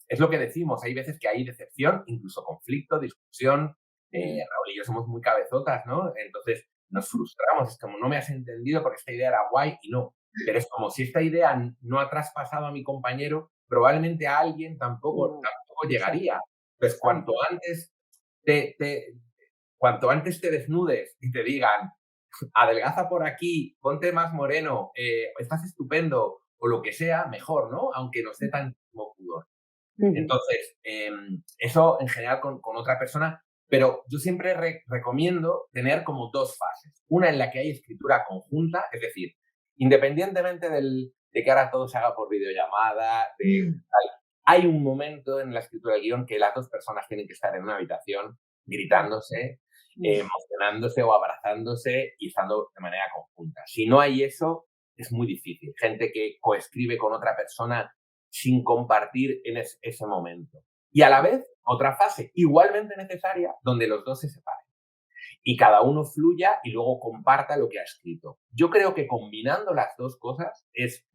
es lo que decimos, hay veces que hay decepción, incluso conflicto, discusión. Raúl y yo somos muy cabezotas, ¿no? Entonces nos frustramos, es como no me has entendido porque esta idea era guay y no. Pero es como si esta idea no ha traspasado a mi compañero, probablemente a alguien tampoco llegaría. Entonces, te, te, cuanto antes te desnudes y te digan, adelgaza por aquí, ponte más moreno, estás estupendo, o lo que sea, mejor, ¿no? Aunque nos dé tantísimo pudor. Entonces, eso en general con otra persona, pero yo siempre recomiendo tener como dos fases. Una en la que hay escritura conjunta, es decir, independientemente de que ahora todo se haga por videollamada, hay un momento en la escritura del guión que las dos personas tienen que estar en una habitación gritándose, emocionándose o abrazándose y estando de manera conjunta. Si no hay eso, es muy difícil. Gente que coescribe con otra persona sin compartir en ese momento. Y a la vez, otra fase igualmente necesaria, donde los dos se separen y cada uno fluya y luego comparta lo que ha escrito. Yo creo que combinando las dos cosas es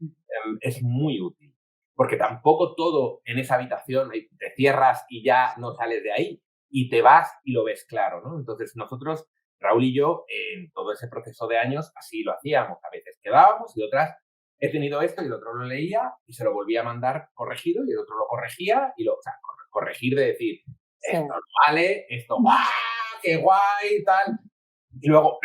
muy útil, porque tampoco todo en esa habitación te cierras y ya no sales de ahí y te vas y lo ves claro, ¿no? Entonces nosotros, Raúl y yo, en todo ese proceso de años, así lo hacíamos. A veces quedábamos y otras, he tenido esto y el otro lo leía y se lo volvía a mandar corregido y el otro lo corregía o sea, corregir de decir, esto no vale, esto, ¡guau! ¡Qué guay! Tal. Y luego,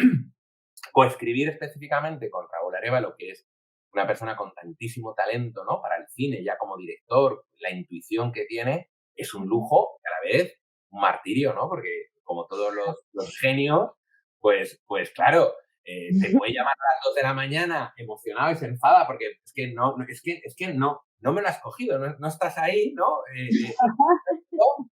coescribir específicamente con Raúl Arévalo, que es una persona con tantísimo talento, ¿no? Para el cine, ya como director, la intuición que tiene es un lujo y a la vez un martirio, ¿no? Porque como todos los genios, pues claro, te puede llamar a las 2 de la mañana emocionado y se enfada porque es que no me lo has cogido, no estás ahí, ¿no? ¿No?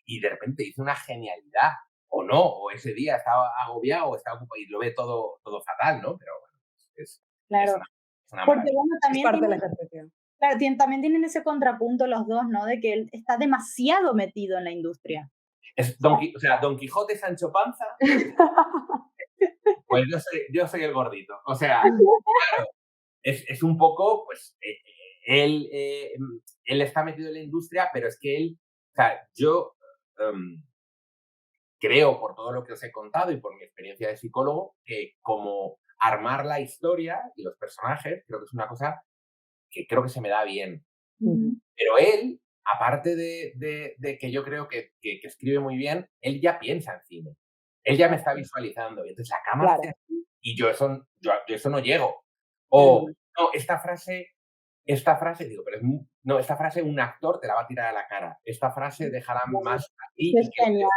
Y de repente hizo una genialidad, o no, o ese día estaba agobiado, o estaba ocupado y lo ve todo fatal, ¿no? Pero bueno, es Claro, es una porque maravilla. bueno, Es también parte del tienen, ejercicio. claro, también tienen ese contrapunto los dos, ¿no? De que él está demasiado metido en la industria. Es o sea, Don Quijote, Sancho Panza, pues yo soy el gordito. O sea, claro, es un poco, pues, él está metido en la industria, pero es que él, o sea, yo creo, por todo lo que os he contado y por mi experiencia de psicólogo, que como armar la historia y los personajes, creo que es una cosa que creo que se me da bien. Ujú. Pero él, aparte de que yo creo que escribe muy bien, él ya piensa en cine. Él ya me está visualizando. Y entonces la cámara Claro. hace así y yo eso no llego. O, Mm. no, esta frase, digo, pero no, esta frase un actor te la va a tirar a la cara. Esta frase dejará más así Es y que genial.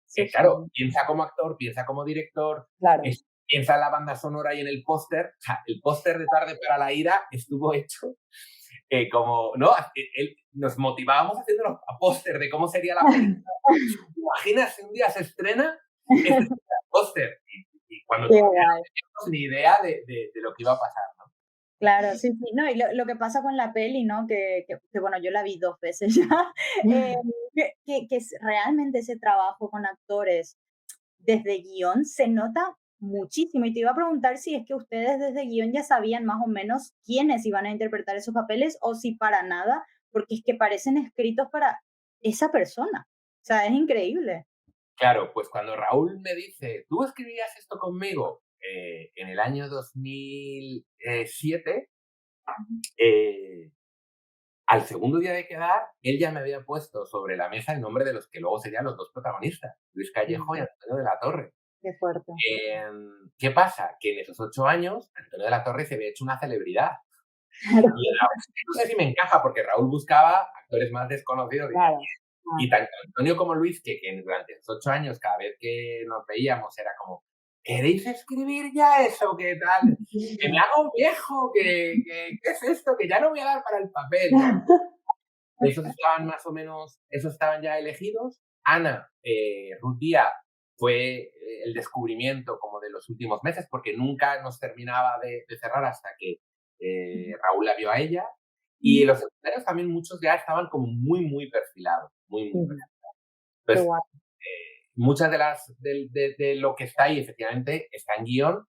Sí, claro, sí. piensa como actor, piensa como director, Claro. piensa en la banda sonora y en el póster. O sea, el póster de Tarde para la Ira estuvo hecho como, ¿no? Nos motivábamos haciendo los póster de cómo sería la película. ¿Te imaginas si un día se estrena este sería el póster? Y cuando Qué todavía no guay. teníamos ni idea de lo que iba a pasar, ¿no? Claro, sí, sí. No, y lo que pasa con la peli, ¿no? Que, bueno, yo la vi 2 veces ya, realmente ese trabajo con actores desde guión se nota muchísimo. Y te iba a preguntar si es que ustedes desde guión ya sabían más o menos quiénes iban a interpretar esos papeles o si para nada, porque es que parecen escritos para esa persona. O sea, es increíble. Claro, pues cuando Raúl me dice, ¿tú escribías esto conmigo? En el año 2007, al segundo día de quedar, él ya me había puesto sobre la mesa el nombre de los que luego serían los dos protagonistas, Luis Callejo y Antonio de la Torre. Qué fuerte. ¿Qué pasa? Que en esos 8 años, Antonio de la Torre se había hecho una celebridad. Claro. Y no sé si me encaja, porque Raúl buscaba actores más desconocidos. Claro. Y tanto Antonio como Luis, que durante esos 8 años, cada vez que nos veíamos, era como, ¿queréis escribir ya eso? ¿Qué tal? Que me hago un viejo, ¿qué es esto? Que ya no voy a dar para el papel, ¿no? Esos estaban más o menos, esos estaban ya elegidos. Ana, Ruth Díaz, fue el descubrimiento como de los últimos meses, porque nunca nos terminaba de cerrar hasta que Raúl la vio a ella. Y los secundarios también muchos ya estaban como muy perfilados, muy perfilados. Qué Entonces, guay. muchas de lo que está ahí efectivamente está en guión.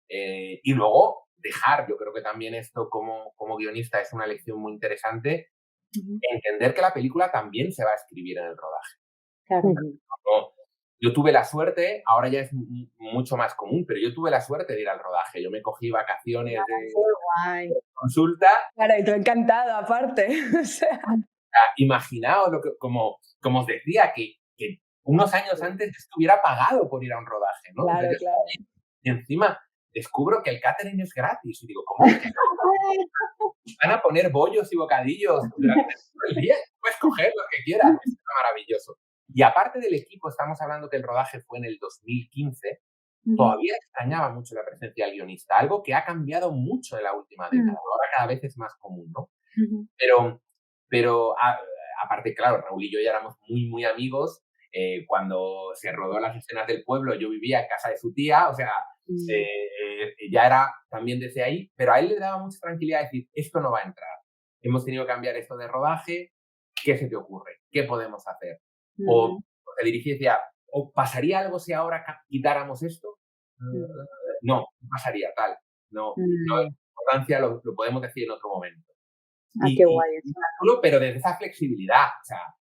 Y luego dejar, yo creo que también esto como guionista es una lección muy interesante, entender que la película también se va a escribir en el rodaje. Claro. ¿No? Yo tuve la suerte, ahora ya es mucho más común, pero yo tuve la suerte de ir al rodaje. Yo me cogí vacaciones de Guay. consulta. Claro, y tú encantado, aparte. O sea, Imaginaos como os decía, que unos años antes estuviera pagado por ir a un rodaje, ¿no? claro, Entonces, claro. y encima descubro que el catering es gratis. Y digo, ¿cómo? Van a poner bollos y bocadillos durante todo el día. Puedes coger lo que quieras. Es maravilloso. Y aparte del equipo, estamos hablando que el rodaje fue en el 2015, todavía extrañaba mucho la presencia del guionista, algo que ha cambiado mucho en la última década. Ahora cada vez es más común, ¿no? Pero aparte, claro, Raúl y yo ya éramos muy amigos. Cuando se rodó las escenas del pueblo, yo vivía en casa de su tía, o sea, ya era también desde ahí, pero a él le daba mucha tranquilidad decir, esto no va a entrar. Hemos tenido que cambiar esto de rodaje, ¿qué se te ocurre? ¿Qué podemos hacer? O se dirigía y decía, ¿o pasaría algo si ahora quitáramos esto? No pasaría tal. No, la importancia lo podemos decir en otro momento. Qué guay eso. Pero desde esa flexibilidad, o sea,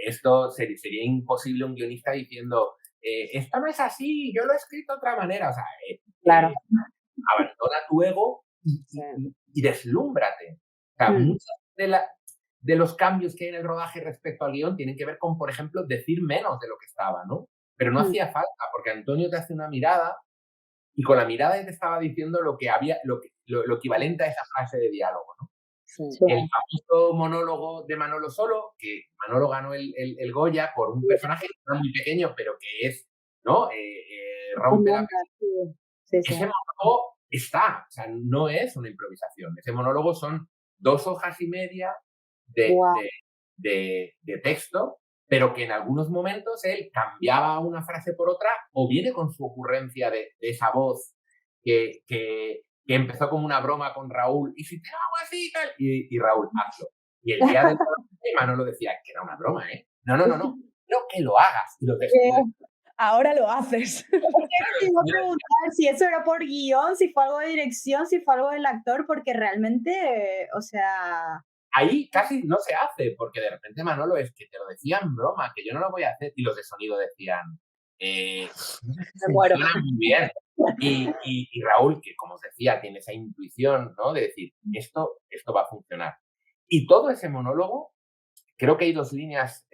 esto sería imposible un guionista diciendo, esto no es así, yo lo he escrito de otra manera, o sea, Claro. abandona tu ego y deslúmbrate. O sea, muchos de los cambios que hay en el rodaje respecto al guión tienen que ver con, por ejemplo, decir menos de lo que estaba, ¿no? Pero no hacía falta, porque Antonio te hace una mirada y con la mirada te estaba diciendo lo que había, lo equivalente a esa frase de diálogo, ¿no? Sí. El famoso monólogo de Manolo Solo, que Manolo ganó el Goya por un personaje que era muy pequeño, pero que es, ¿no? Rompe la... Ese monólogo está, o sea, no es una improvisación. Ese monólogo son 2 hojas y media de texto, pero que en algunos momentos él cambiaba una frase por otra o viene con su ocurrencia de esa voz que empezó como una broma con Raúl, y si te hago así tal, y Raúl, hazlo. Y el día del tema no lo decía, que era una broma, ¿eh? No, quiero que lo hagas. Y lo ahora lo haces. Te iba a preguntar si eso era por guión, si fue algo de dirección, si fue algo del actor, porque realmente, o sea... Ahí casi no se hace, porque de repente Manolo es que te lo decía en broma, que yo no lo voy a hacer, y los de sonido decían, funciona muy bien. Y Raúl, que como os decía, tiene esa intuición, ¿no? De decir, esto va a funcionar. Y todo ese monólogo, creo que hay 2 líneas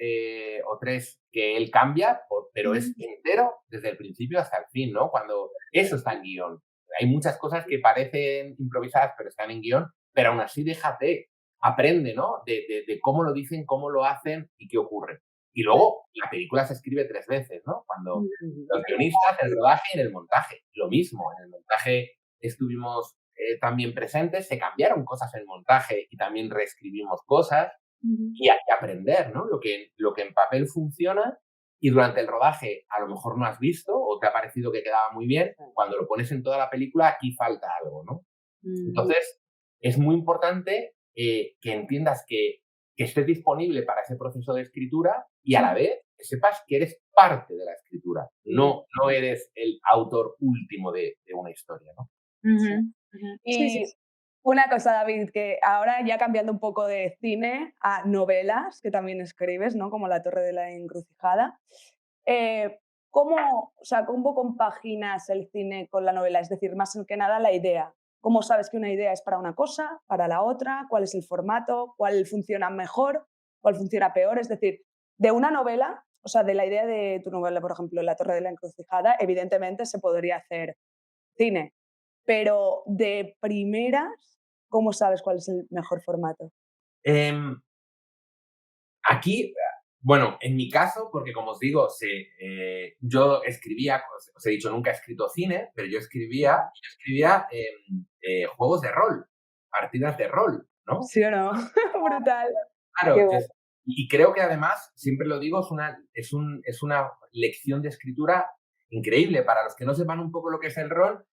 o 3 que él cambia, pero es entero desde el principio hasta el fin, ¿no? Cuando eso está en guión. Hay muchas cosas que parecen improvisadas, pero están en guión, pero aún así déjate, aprende, ¿no? De cómo lo dicen, cómo lo hacen y qué ocurre. Y luego la película se escribe 3 veces, ¿no? Cuando los guionistas, el rodaje y en el montaje. Lo mismo, en el montaje estuvimos también presentes, se cambiaron cosas en el montaje y también reescribimos cosas. Y hay que aprender, ¿no? Lo que en papel funciona y durante el rodaje a lo mejor no has visto o te ha parecido que quedaba muy bien, cuando lo pones en toda la película aquí falta algo, ¿no? Entonces, es muy importante que entiendas que estés disponible para ese proceso de escritura y a la vez que sepas que eres parte de la escritura, no eres el autor último de una historia, ¿no? Y una cosa, David, que ahora ya cambiando un poco de cine a novelas, que también escribes, ¿no? Como La Torre de la Encrucijada. ¿Cómo compaginas el cine con la novela? Es decir, más que nada la idea. ¿Cómo sabes que una idea es para una cosa, para la otra? ¿Cuál es el formato? ¿Cuál funciona mejor? ¿Cuál funciona peor? Es decir, de una novela, o sea, de la idea de tu novela, por ejemplo, La Torre de la Encrucijada, evidentemente se podría hacer cine. Pero de primeras, ¿cómo sabes cuál es el mejor formato? Aquí, bueno, en mi caso, porque como os digo, yo escribía, os he dicho, nunca he escrito cine, pero yo escribía juegos de rol, partidas de rol, ¿no? ¿Sí o no? Brutal. Claro, y creo que además, siempre lo digo, es una lección de escritura increíble. Para los que no sepan un poco lo que es el rol,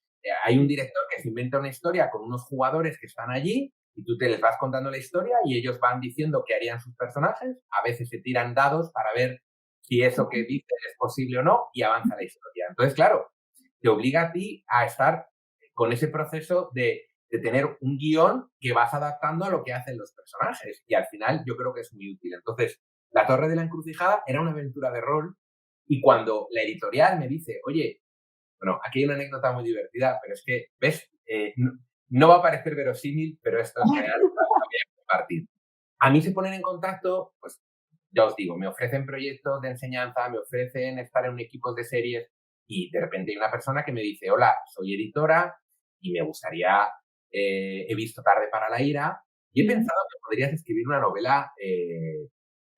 hay un director que se inventa una historia con unos jugadores que están allí y tú les vas contando la historia y ellos van diciendo qué harían sus personajes. A veces se tiran dados para ver si eso que dicen es posible o no y avanza la historia. Entonces, claro, te obliga a ti a estar con ese proceso de tener un guión que vas adaptando a lo que hacen los personajes y al final yo creo que es muy útil. Entonces, La Torre de la Encrucijada era una aventura de rol y cuando la editorial me dice, oye, bueno, aquí hay una anécdota muy divertida, pero es que, ¿ves? No va a parecer verosímil, pero esto es real, lo voy a compartir. A mí se ponen en contacto, pues ya os digo, me ofrecen proyectos de enseñanza, me ofrecen estar en un equipo de series y de repente hay una persona que me dice, hola, soy editora y me gustaría, he visto Tarde para la ira y he pensado que podrías escribir una novela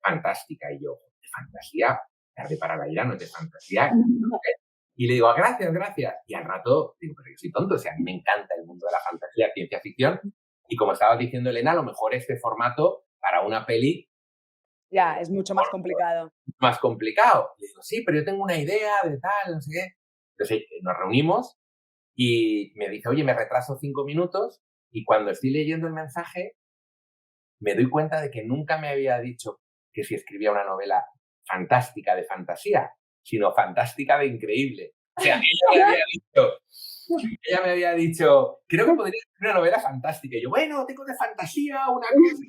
fantástica. Y yo, ¿de fantasía? Tarde para la ira no es de fantasía. Y le digo, gracias. Y al rato digo, pero yo soy tonto, o sea, a mí me encanta el mundo de la fantasía, ciencia ficción. Y como estaba diciendo Elena, a lo mejor este formato para una peli ya es mucho más complicado. Más complicado. Le digo, sí, pero yo tengo una idea de tal, no sé qué. Entonces nos reunimos y me dice, oye, me retraso 5 minutos y cuando estoy leyendo el mensaje me doy cuenta de que nunca me había dicho que si escribía una novela fantástica de fantasía, sino fantástica de increíble. O sea, ella me había dicho, creo que podría escribir una novela fantástica. Y yo, bueno, tengo de fantasía una cosa.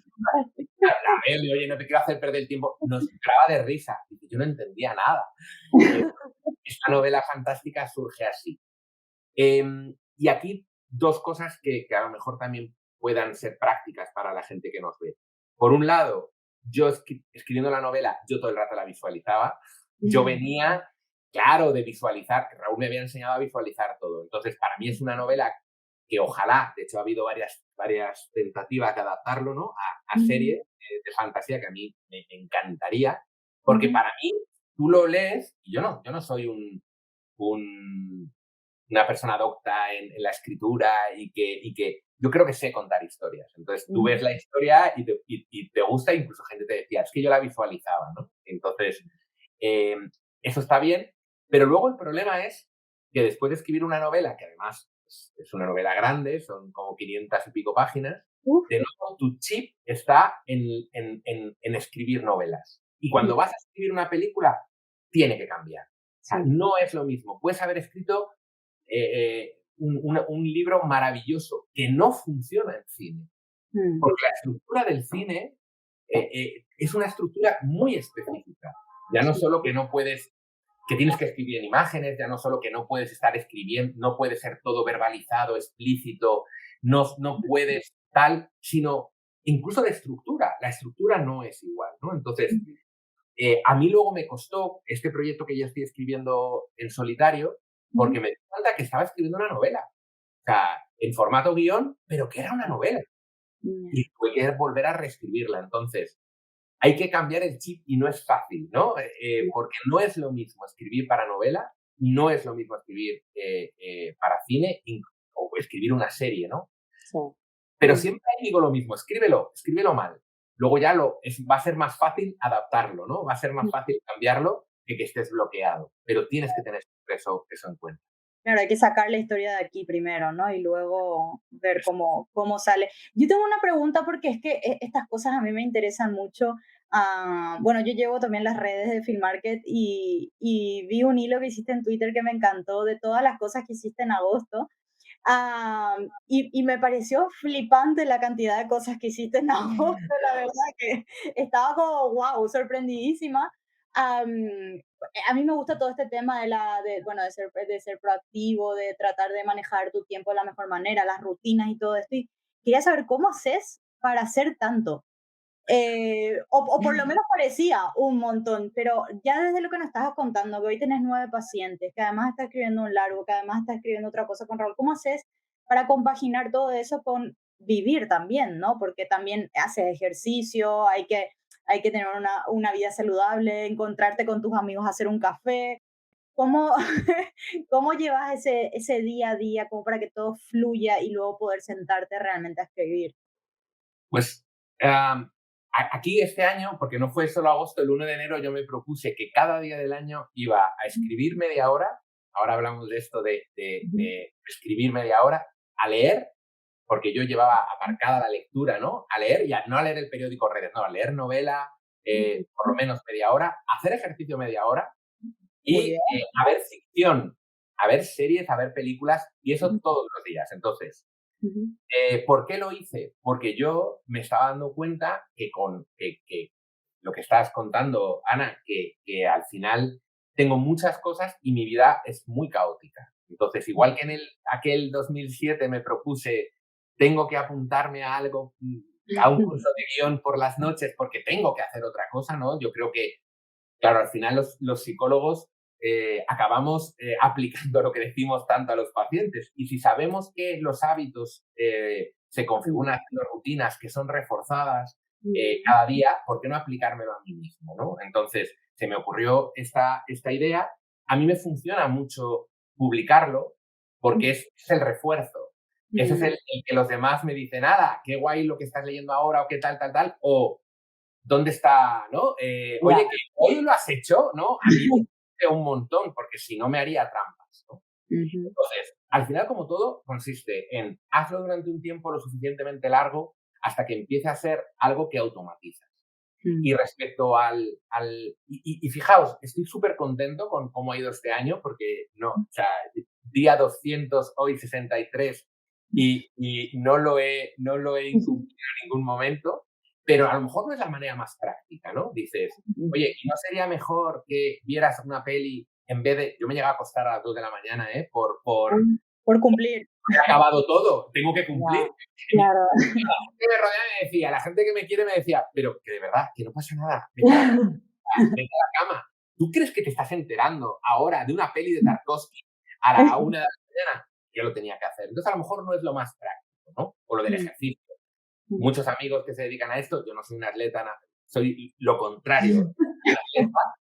Oye, no te quiero hacer perder el tiempo. Nos entraba de risa. Yo no entendía nada. Esta novela fantástica surge así. Y aquí 2 cosas que a lo mejor también puedan ser prácticas para la gente que nos ve. Por un lado, yo escribiendo la novela, yo todo el rato la visualizaba. Yo venía claro de visualizar. Raúl me había enseñado a visualizar todo. Entonces, para mí es una novela que ojalá, de hecho ha habido varias tentativas de adaptarlo, ¿no? A serie de fantasía que a mí me encantaría, porque para mí tú lo lees y yo no soy una persona docta en la escritura y que yo creo que sé contar historias. Entonces tú ves la historia y te gusta, incluso gente te decía, es que yo la visualizaba, ¿no? Entonces, eso está bien, pero luego el problema es que después de escribir una novela, que además es una novela grande, son como 500 y pico páginas, de nuevo tu chip está en escribir novelas. Y cuando vas a escribir una película, tiene que cambiar. O sea, no es lo mismo. Puedes haber escrito un libro maravilloso que no funciona en cine. Porque la estructura del cine es una estructura muy específica. Ya no solo que no puedes, que tienes que escribir en imágenes, ya no solo que no puedes estar escribiendo, no puede ser todo verbalizado, explícito, no puedes tal, sino incluso de estructura. La estructura no es igual, ¿no? Entonces, a mí luego me costó este proyecto que yo estoy escribiendo en solitario, porque me di cuenta que estaba escribiendo una novela. O sea, en formato guión, pero que era una novela. Y tuve que volver a reescribirla. Entonces, hay que cambiar el chip y no es fácil, ¿no? Porque no es lo mismo escribir para novela, no es lo mismo escribir para cine o escribir una serie, ¿no? Sí. Pero siempre digo lo mismo, escríbelo mal. Luego ya va a ser más fácil adaptarlo, ¿no? Va a ser más fácil cambiarlo que estés bloqueado. Pero tienes que tener eso en cuenta. Claro, hay que sacar la historia de aquí primero, ¿no? Y luego ver cómo sale. Yo tengo una pregunta porque es que estas cosas a mí me interesan mucho. Bueno, yo llevo también las redes de Film Market y vi un hilo que hiciste en Twitter que me encantó de todas las cosas que hiciste en agosto. Y me pareció flipante la cantidad de cosas que hiciste en agosto, la verdad que estaba como, wow, sorprendidísima. A mí me gusta todo este tema bueno, de ser proactivo, de tratar de manejar tu tiempo de la mejor manera, las rutinas y todo esto. Y quería saber cómo haces para hacer tanto. O por lo menos parecía un montón, pero ya desde lo que nos estabas contando, que hoy tenés 9 pacientes, que además estás escribiendo un largo, que además estás escribiendo otra cosa con Raúl, ¿cómo haces para compaginar todo eso con vivir también, ¿no? Porque también haces ejercicio, hay que tener una vida saludable, encontrarte con tus amigos, hacer un café. ¿Cómo, cómo llevas ese día a día como para que todo fluya y luego poder sentarte realmente a escribir? Pues aquí este año, porque no fue solo agosto, el 1 de enero yo me propuse que cada día del año iba a escribir media hora, ahora hablamos de esto de escribir media hora, a leer, porque yo llevaba aparcada la lectura, ¿no? A leer, y no a leer el periódico Redes, no, a leer novela, por lo menos media hora, hacer ejercicio media hora y a ver ficción, a ver series, a ver películas, y eso todos los días. Entonces, ¿por qué lo hice? Porque yo me estaba dando cuenta que que lo que estabas contando, Ana, que al final tengo muchas cosas y mi vida es muy caótica. Entonces, igual que en aquel 2007 me propuse, tengo que apuntarme a algo, a un curso de guión por las noches porque tengo que hacer otra cosa, ¿no? Yo creo que, claro, al final los psicólogos acabamos aplicando lo que decimos tanto a los pacientes. Y si sabemos que los hábitos se configuran haciendo rutinas que son reforzadas cada día, ¿por qué no aplicármelo a mí mismo, ¿no? Entonces, se me ocurrió esta idea. A mí me funciona mucho publicarlo porque es el refuerzo. Ese es el que los demás me dicen, nada, qué guay lo que estás leyendo ahora o qué tal, o ¿dónde está, no? Oye, que hoy lo has hecho, ¿no? A mí me sirve un montón, porque si no me haría trampas, ¿no? Entonces, al final, como todo, consiste en hazlo durante un tiempo lo suficientemente largo hasta que empiece a ser algo que automatizas. Y respecto y fijaos, estoy súper contento con cómo ha ido este año, porque no, o sea, día 200, hoy 63, y no lo he incumplido en ningún momento. Pero a lo mejor no es la manera más práctica, ¿no? Dices, oye, ¿y no sería mejor que vieras una peli en vez de... Yo me llegaba a acostar a las 2 de la mañana, Por cumplir. He acabado todo, tengo que cumplir. Claro. La gente que me rodea me decía, la gente que me quiere me decía, pero que de verdad, que no pasa nada, vete a la cama. ¿tú crees que te estás enterando ahora de una peli de Tarkovsky a la 1 de la mañana? Yo lo tenía que hacer. Entonces, a lo mejor no es lo más práctico, ¿no? O lo del ejercicio. Muchos amigos que se dedican a esto, yo no soy un atleta, soy lo contrario.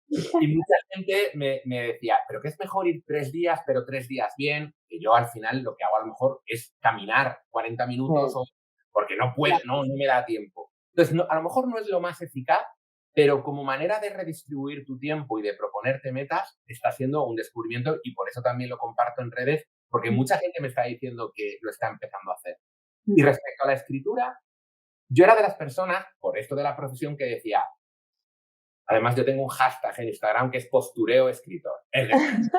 Y mucha gente me decía, pero que es mejor ir 3 días, pero 3 días bien, que yo al final lo que hago a lo mejor es caminar 40 minutos porque no puedo, no me da tiempo. Entonces, a lo mejor no es lo más eficaz, pero como manera de redistribuir tu tiempo y de proponerte metas, está siendo un descubrimiento y por eso también lo comparto en redes, porque mucha gente me está diciendo que lo está empezando a hacer. Y respecto a la escritura, yo era de las personas, por esto de la profesión, que decía, además yo tengo un hashtag en Instagram que es postureo escritor. Es decir,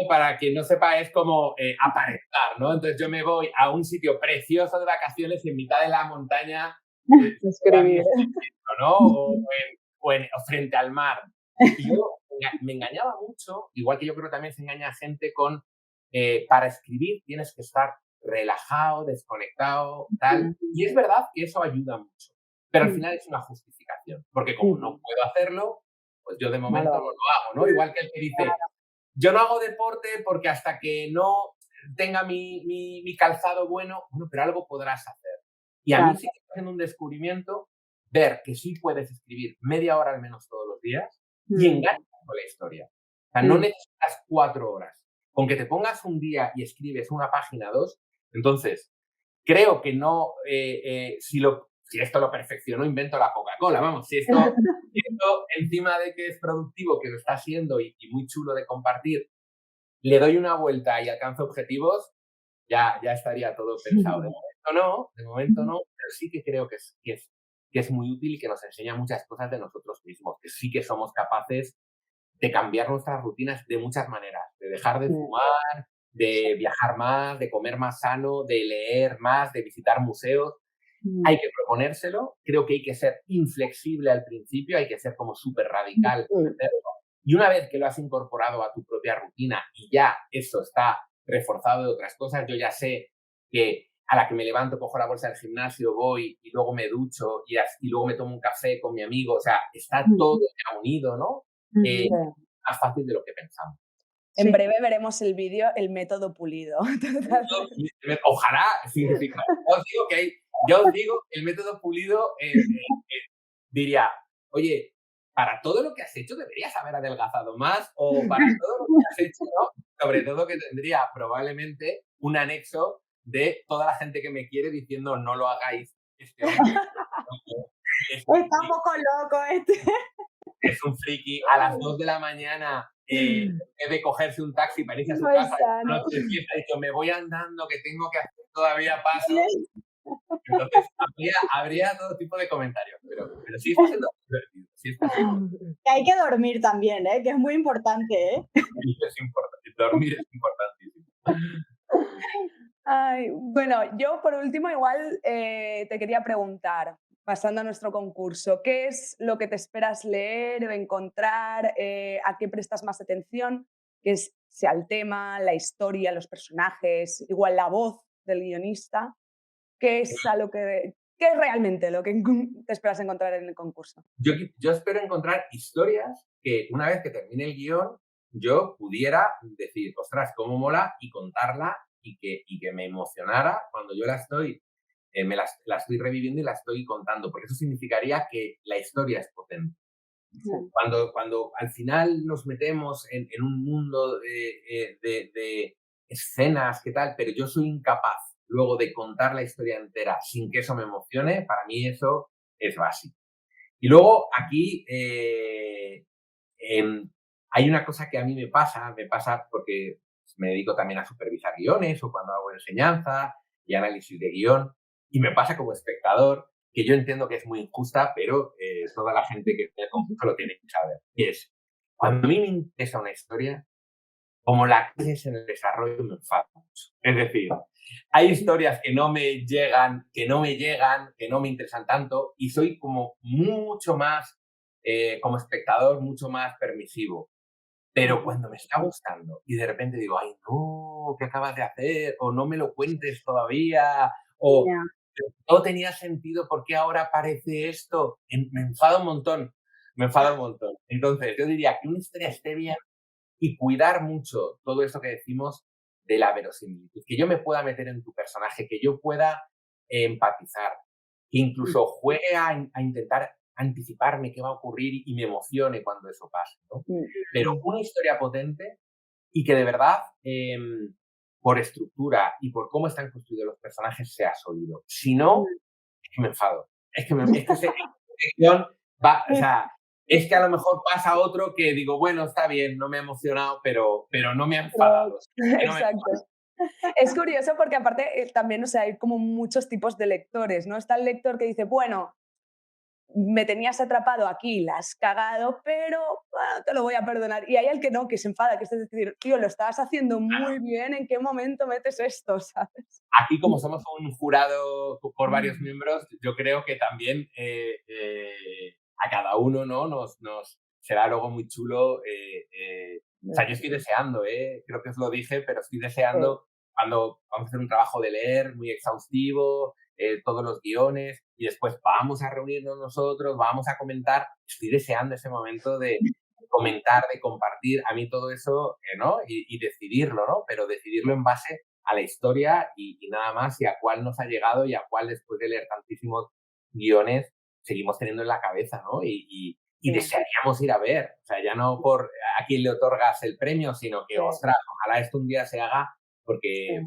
para quien no sepa, es como aparentar, ¿no? Entonces yo me voy a un sitio precioso de vacaciones en mitad de la montaña, escribir, ¿no? O frente al mar. Y yo me engañaba mucho, igual que yo creo que también se engaña a gente con, para escribir tienes que estar relajado, desconectado, tal. Y es verdad que eso ayuda mucho, pero al final es una justificación, porque como no puedo hacerlo, pues yo de momento no lo hago, ¿no? Igual que el que dice, yo no hago deporte porque hasta que no tenga mi calzado bueno, pero algo podrás hacer. Y a mí sí que está haciendo un descubrimiento ver que sí puedes escribir media hora al menos todos los días y enganchas con la historia. O sea, no necesitas 4 horas. Con que te pongas un día y escribes una página, 2, entonces creo que no, si esto lo perfeccionó, invento la Coca-Cola, vamos, si esto encima de que es productivo, que lo está haciendo y muy chulo de compartir, le doy una vuelta y alcanzo objetivos, ya estaría todo pensado. De momento no, pero sí que creo que es muy útil y que nos enseña muchas cosas de nosotros mismos, que sí que somos capaces de cambiar nuestras rutinas de muchas maneras, de dejar de fumar, de viajar más, de comer más sano, de leer más, de visitar museos. Hay que proponérselo, creo que hay que ser inflexible al principio, hay que ser como súper radical. Y una vez que lo has incorporado a tu propia rutina y ya eso está reforzado de otras cosas, yo ya sé que a la que me levanto, cojo la bolsa del gimnasio, voy y luego me ducho y luego me tomo un café con mi amigo, o sea, está todo ya unido, ¿no? Más fácil de lo que pensamos. En breve veremos el vídeo, el método pulido. Ojalá, significa. Yo os digo que el método pulido diría, oye, para todo lo que has hecho deberías haber adelgazado más, o para todo lo que has hecho, ¿no? Sobre todo que tendría probablemente un anexo de toda la gente que me quiere diciendo no lo hagáis. Este hombre está un poco loco este. Es un friki a las 2 de la mañana, debe cogerse un taxi para irse a su casa. Ha dicho, me voy andando, que tengo que hacer todavía pasos. Entonces, habría todo tipo de comentarios, pero sí está siendo divertido. Sí está siendo. Que hay que dormir también, que es muy importante. Sí, es importante. Dormir es importantísimo. Ay, bueno, yo por último igual te quería preguntar, pasando a nuestro concurso, ¿qué es lo que te esperas leer o encontrar? ¿A qué prestas más atención? Que sea el tema, la historia, los personajes, igual la voz del guionista. ¿Qué es realmente lo que te esperas encontrar en el concurso? Yo espero encontrar historias que una vez que termine el guión, yo pudiera decir, ostras, cómo mola, y contarla y que me emocionara cuando yo la estoy reviviendo y la estoy contando, porque eso significaría que la historia es potente. Sí. Cuando al final nos metemos en un mundo de escenas, ¿qué tal? Pero yo soy incapaz luego de contar la historia entera sin que eso me emocione, para mí eso es básico. Y luego aquí hay una cosa que a mí me pasa porque me dedico también a supervisar guiones o cuando hago enseñanza y análisis de guión, y me pasa como espectador, que yo entiendo que es muy injusta, pero toda la gente que tiene concurso lo tiene que saber. Y es, cuando a mí me interesa una historia, como la crisis en el desarrollo me enfada mucho. Es decir, hay historias que no me llegan, que no me interesan tanto, y soy como mucho más, como espectador, mucho más permisivo. Pero cuando me está gustando y de repente digo, ay, no, ¿qué acabas de hacer? O no me lo cuentes todavía, o no tenía sentido, ¿por qué ahora aparece esto? Me enfada un montón. Me enfada un montón. Entonces, yo diría que una historia esté bien y cuidar mucho todo eso que decimos de la verosimilitud. Que yo me pueda meter en tu personaje, que yo pueda empatizar, que incluso juegue a intentar anticiparme qué va a ocurrir y me emocione cuando eso pase, ¿no? Pero una historia potente y que de verdad, por estructura y por cómo están construidos los personajes, sea sólido. Si no, es que me enfado. Es que esa sección va, o sea, es que a lo mejor pasa otro que digo, bueno, está bien, no me ha emocionado, pero no me ha enfadado. Exacto. Es curioso porque aparte también, o sea, hay como muchos tipos de lectores, ¿no? Está el lector que dice, bueno, me tenías atrapado aquí, la has cagado, pero bueno, te lo voy a perdonar. Y hay el que no, que se enfada, que es decir, tío, lo estabas haciendo muy bien, ¿en qué momento metes esto, sabes? Aquí, como somos un jurado por varios miembros, yo creo que también a cada uno, ¿no? nos será luego muy chulo. O sea, yo estoy deseando, creo que os lo dije, pero estoy deseando cuando vamos a hacer un trabajo de leer muy exhaustivo, todos los guiones, y después vamos a reunirnos nosotros, vamos a comentar. Estoy deseando ese momento de comentar, de compartir, a mí todo eso, ¿no? Y decidirlo, ¿no? Pero decidirlo en base a la historia y nada más, y a cuál nos ha llegado y a cuál, después de leer tantísimos guiones, seguimos teniendo en la cabeza, ¿no? Y desearíamos ir a ver, o sea, ya no por a quién le otorgas el premio, sino que, ostras, ojalá esto un día se haga porque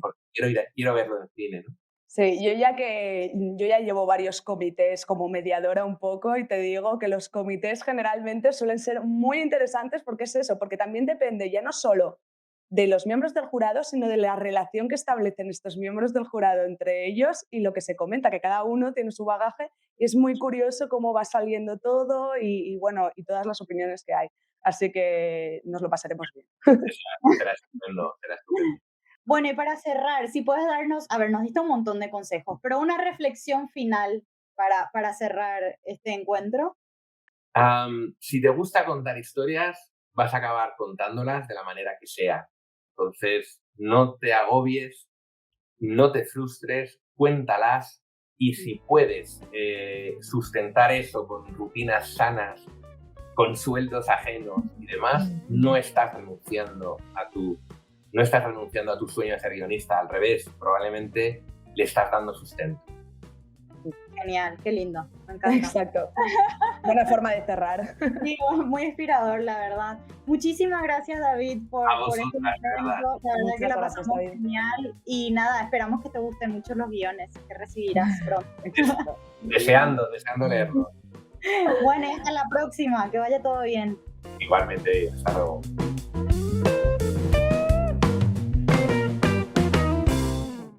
quiero verlo en cine, ¿no? Sí, yo ya llevo varios comités como mediadora un poco y te digo que los comités generalmente suelen ser muy interesantes porque es eso, porque también depende ya no solo de los miembros del jurado, sino de la relación que establecen estos miembros del jurado entre ellos y lo que se comenta, que cada uno tiene su bagaje y es muy curioso cómo va saliendo todo y bueno, y todas las opiniones que hay. Así que nos lo pasaremos bien. Será estupendo, será estupendo. Bueno, y para cerrar, si puedes darnos, a ver, nos diste un montón de consejos, pero una reflexión final para cerrar este encuentro. Si te gusta contar historias, vas a acabar contándolas de la manera que sea. Entonces, no te agobies, no te frustres, cuéntalas, y si puedes sustentar eso con rutinas sanas, con sueldos ajenos y demás, no estás renunciando a tu sueño de ser guionista. Al revés, probablemente le estás dando sustento. Genial, qué lindo, me encanta. Exacto. Buena forma de cerrar. Sí, muy inspirador, la verdad. Muchísimas gracias, David, por este momento. La verdad que la pasamos genial. Y nada, esperamos que te gusten mucho los guiones que recibirás pronto. Deseando leerlo. Bueno, hasta la próxima, que vaya todo bien. Igualmente, hasta luego.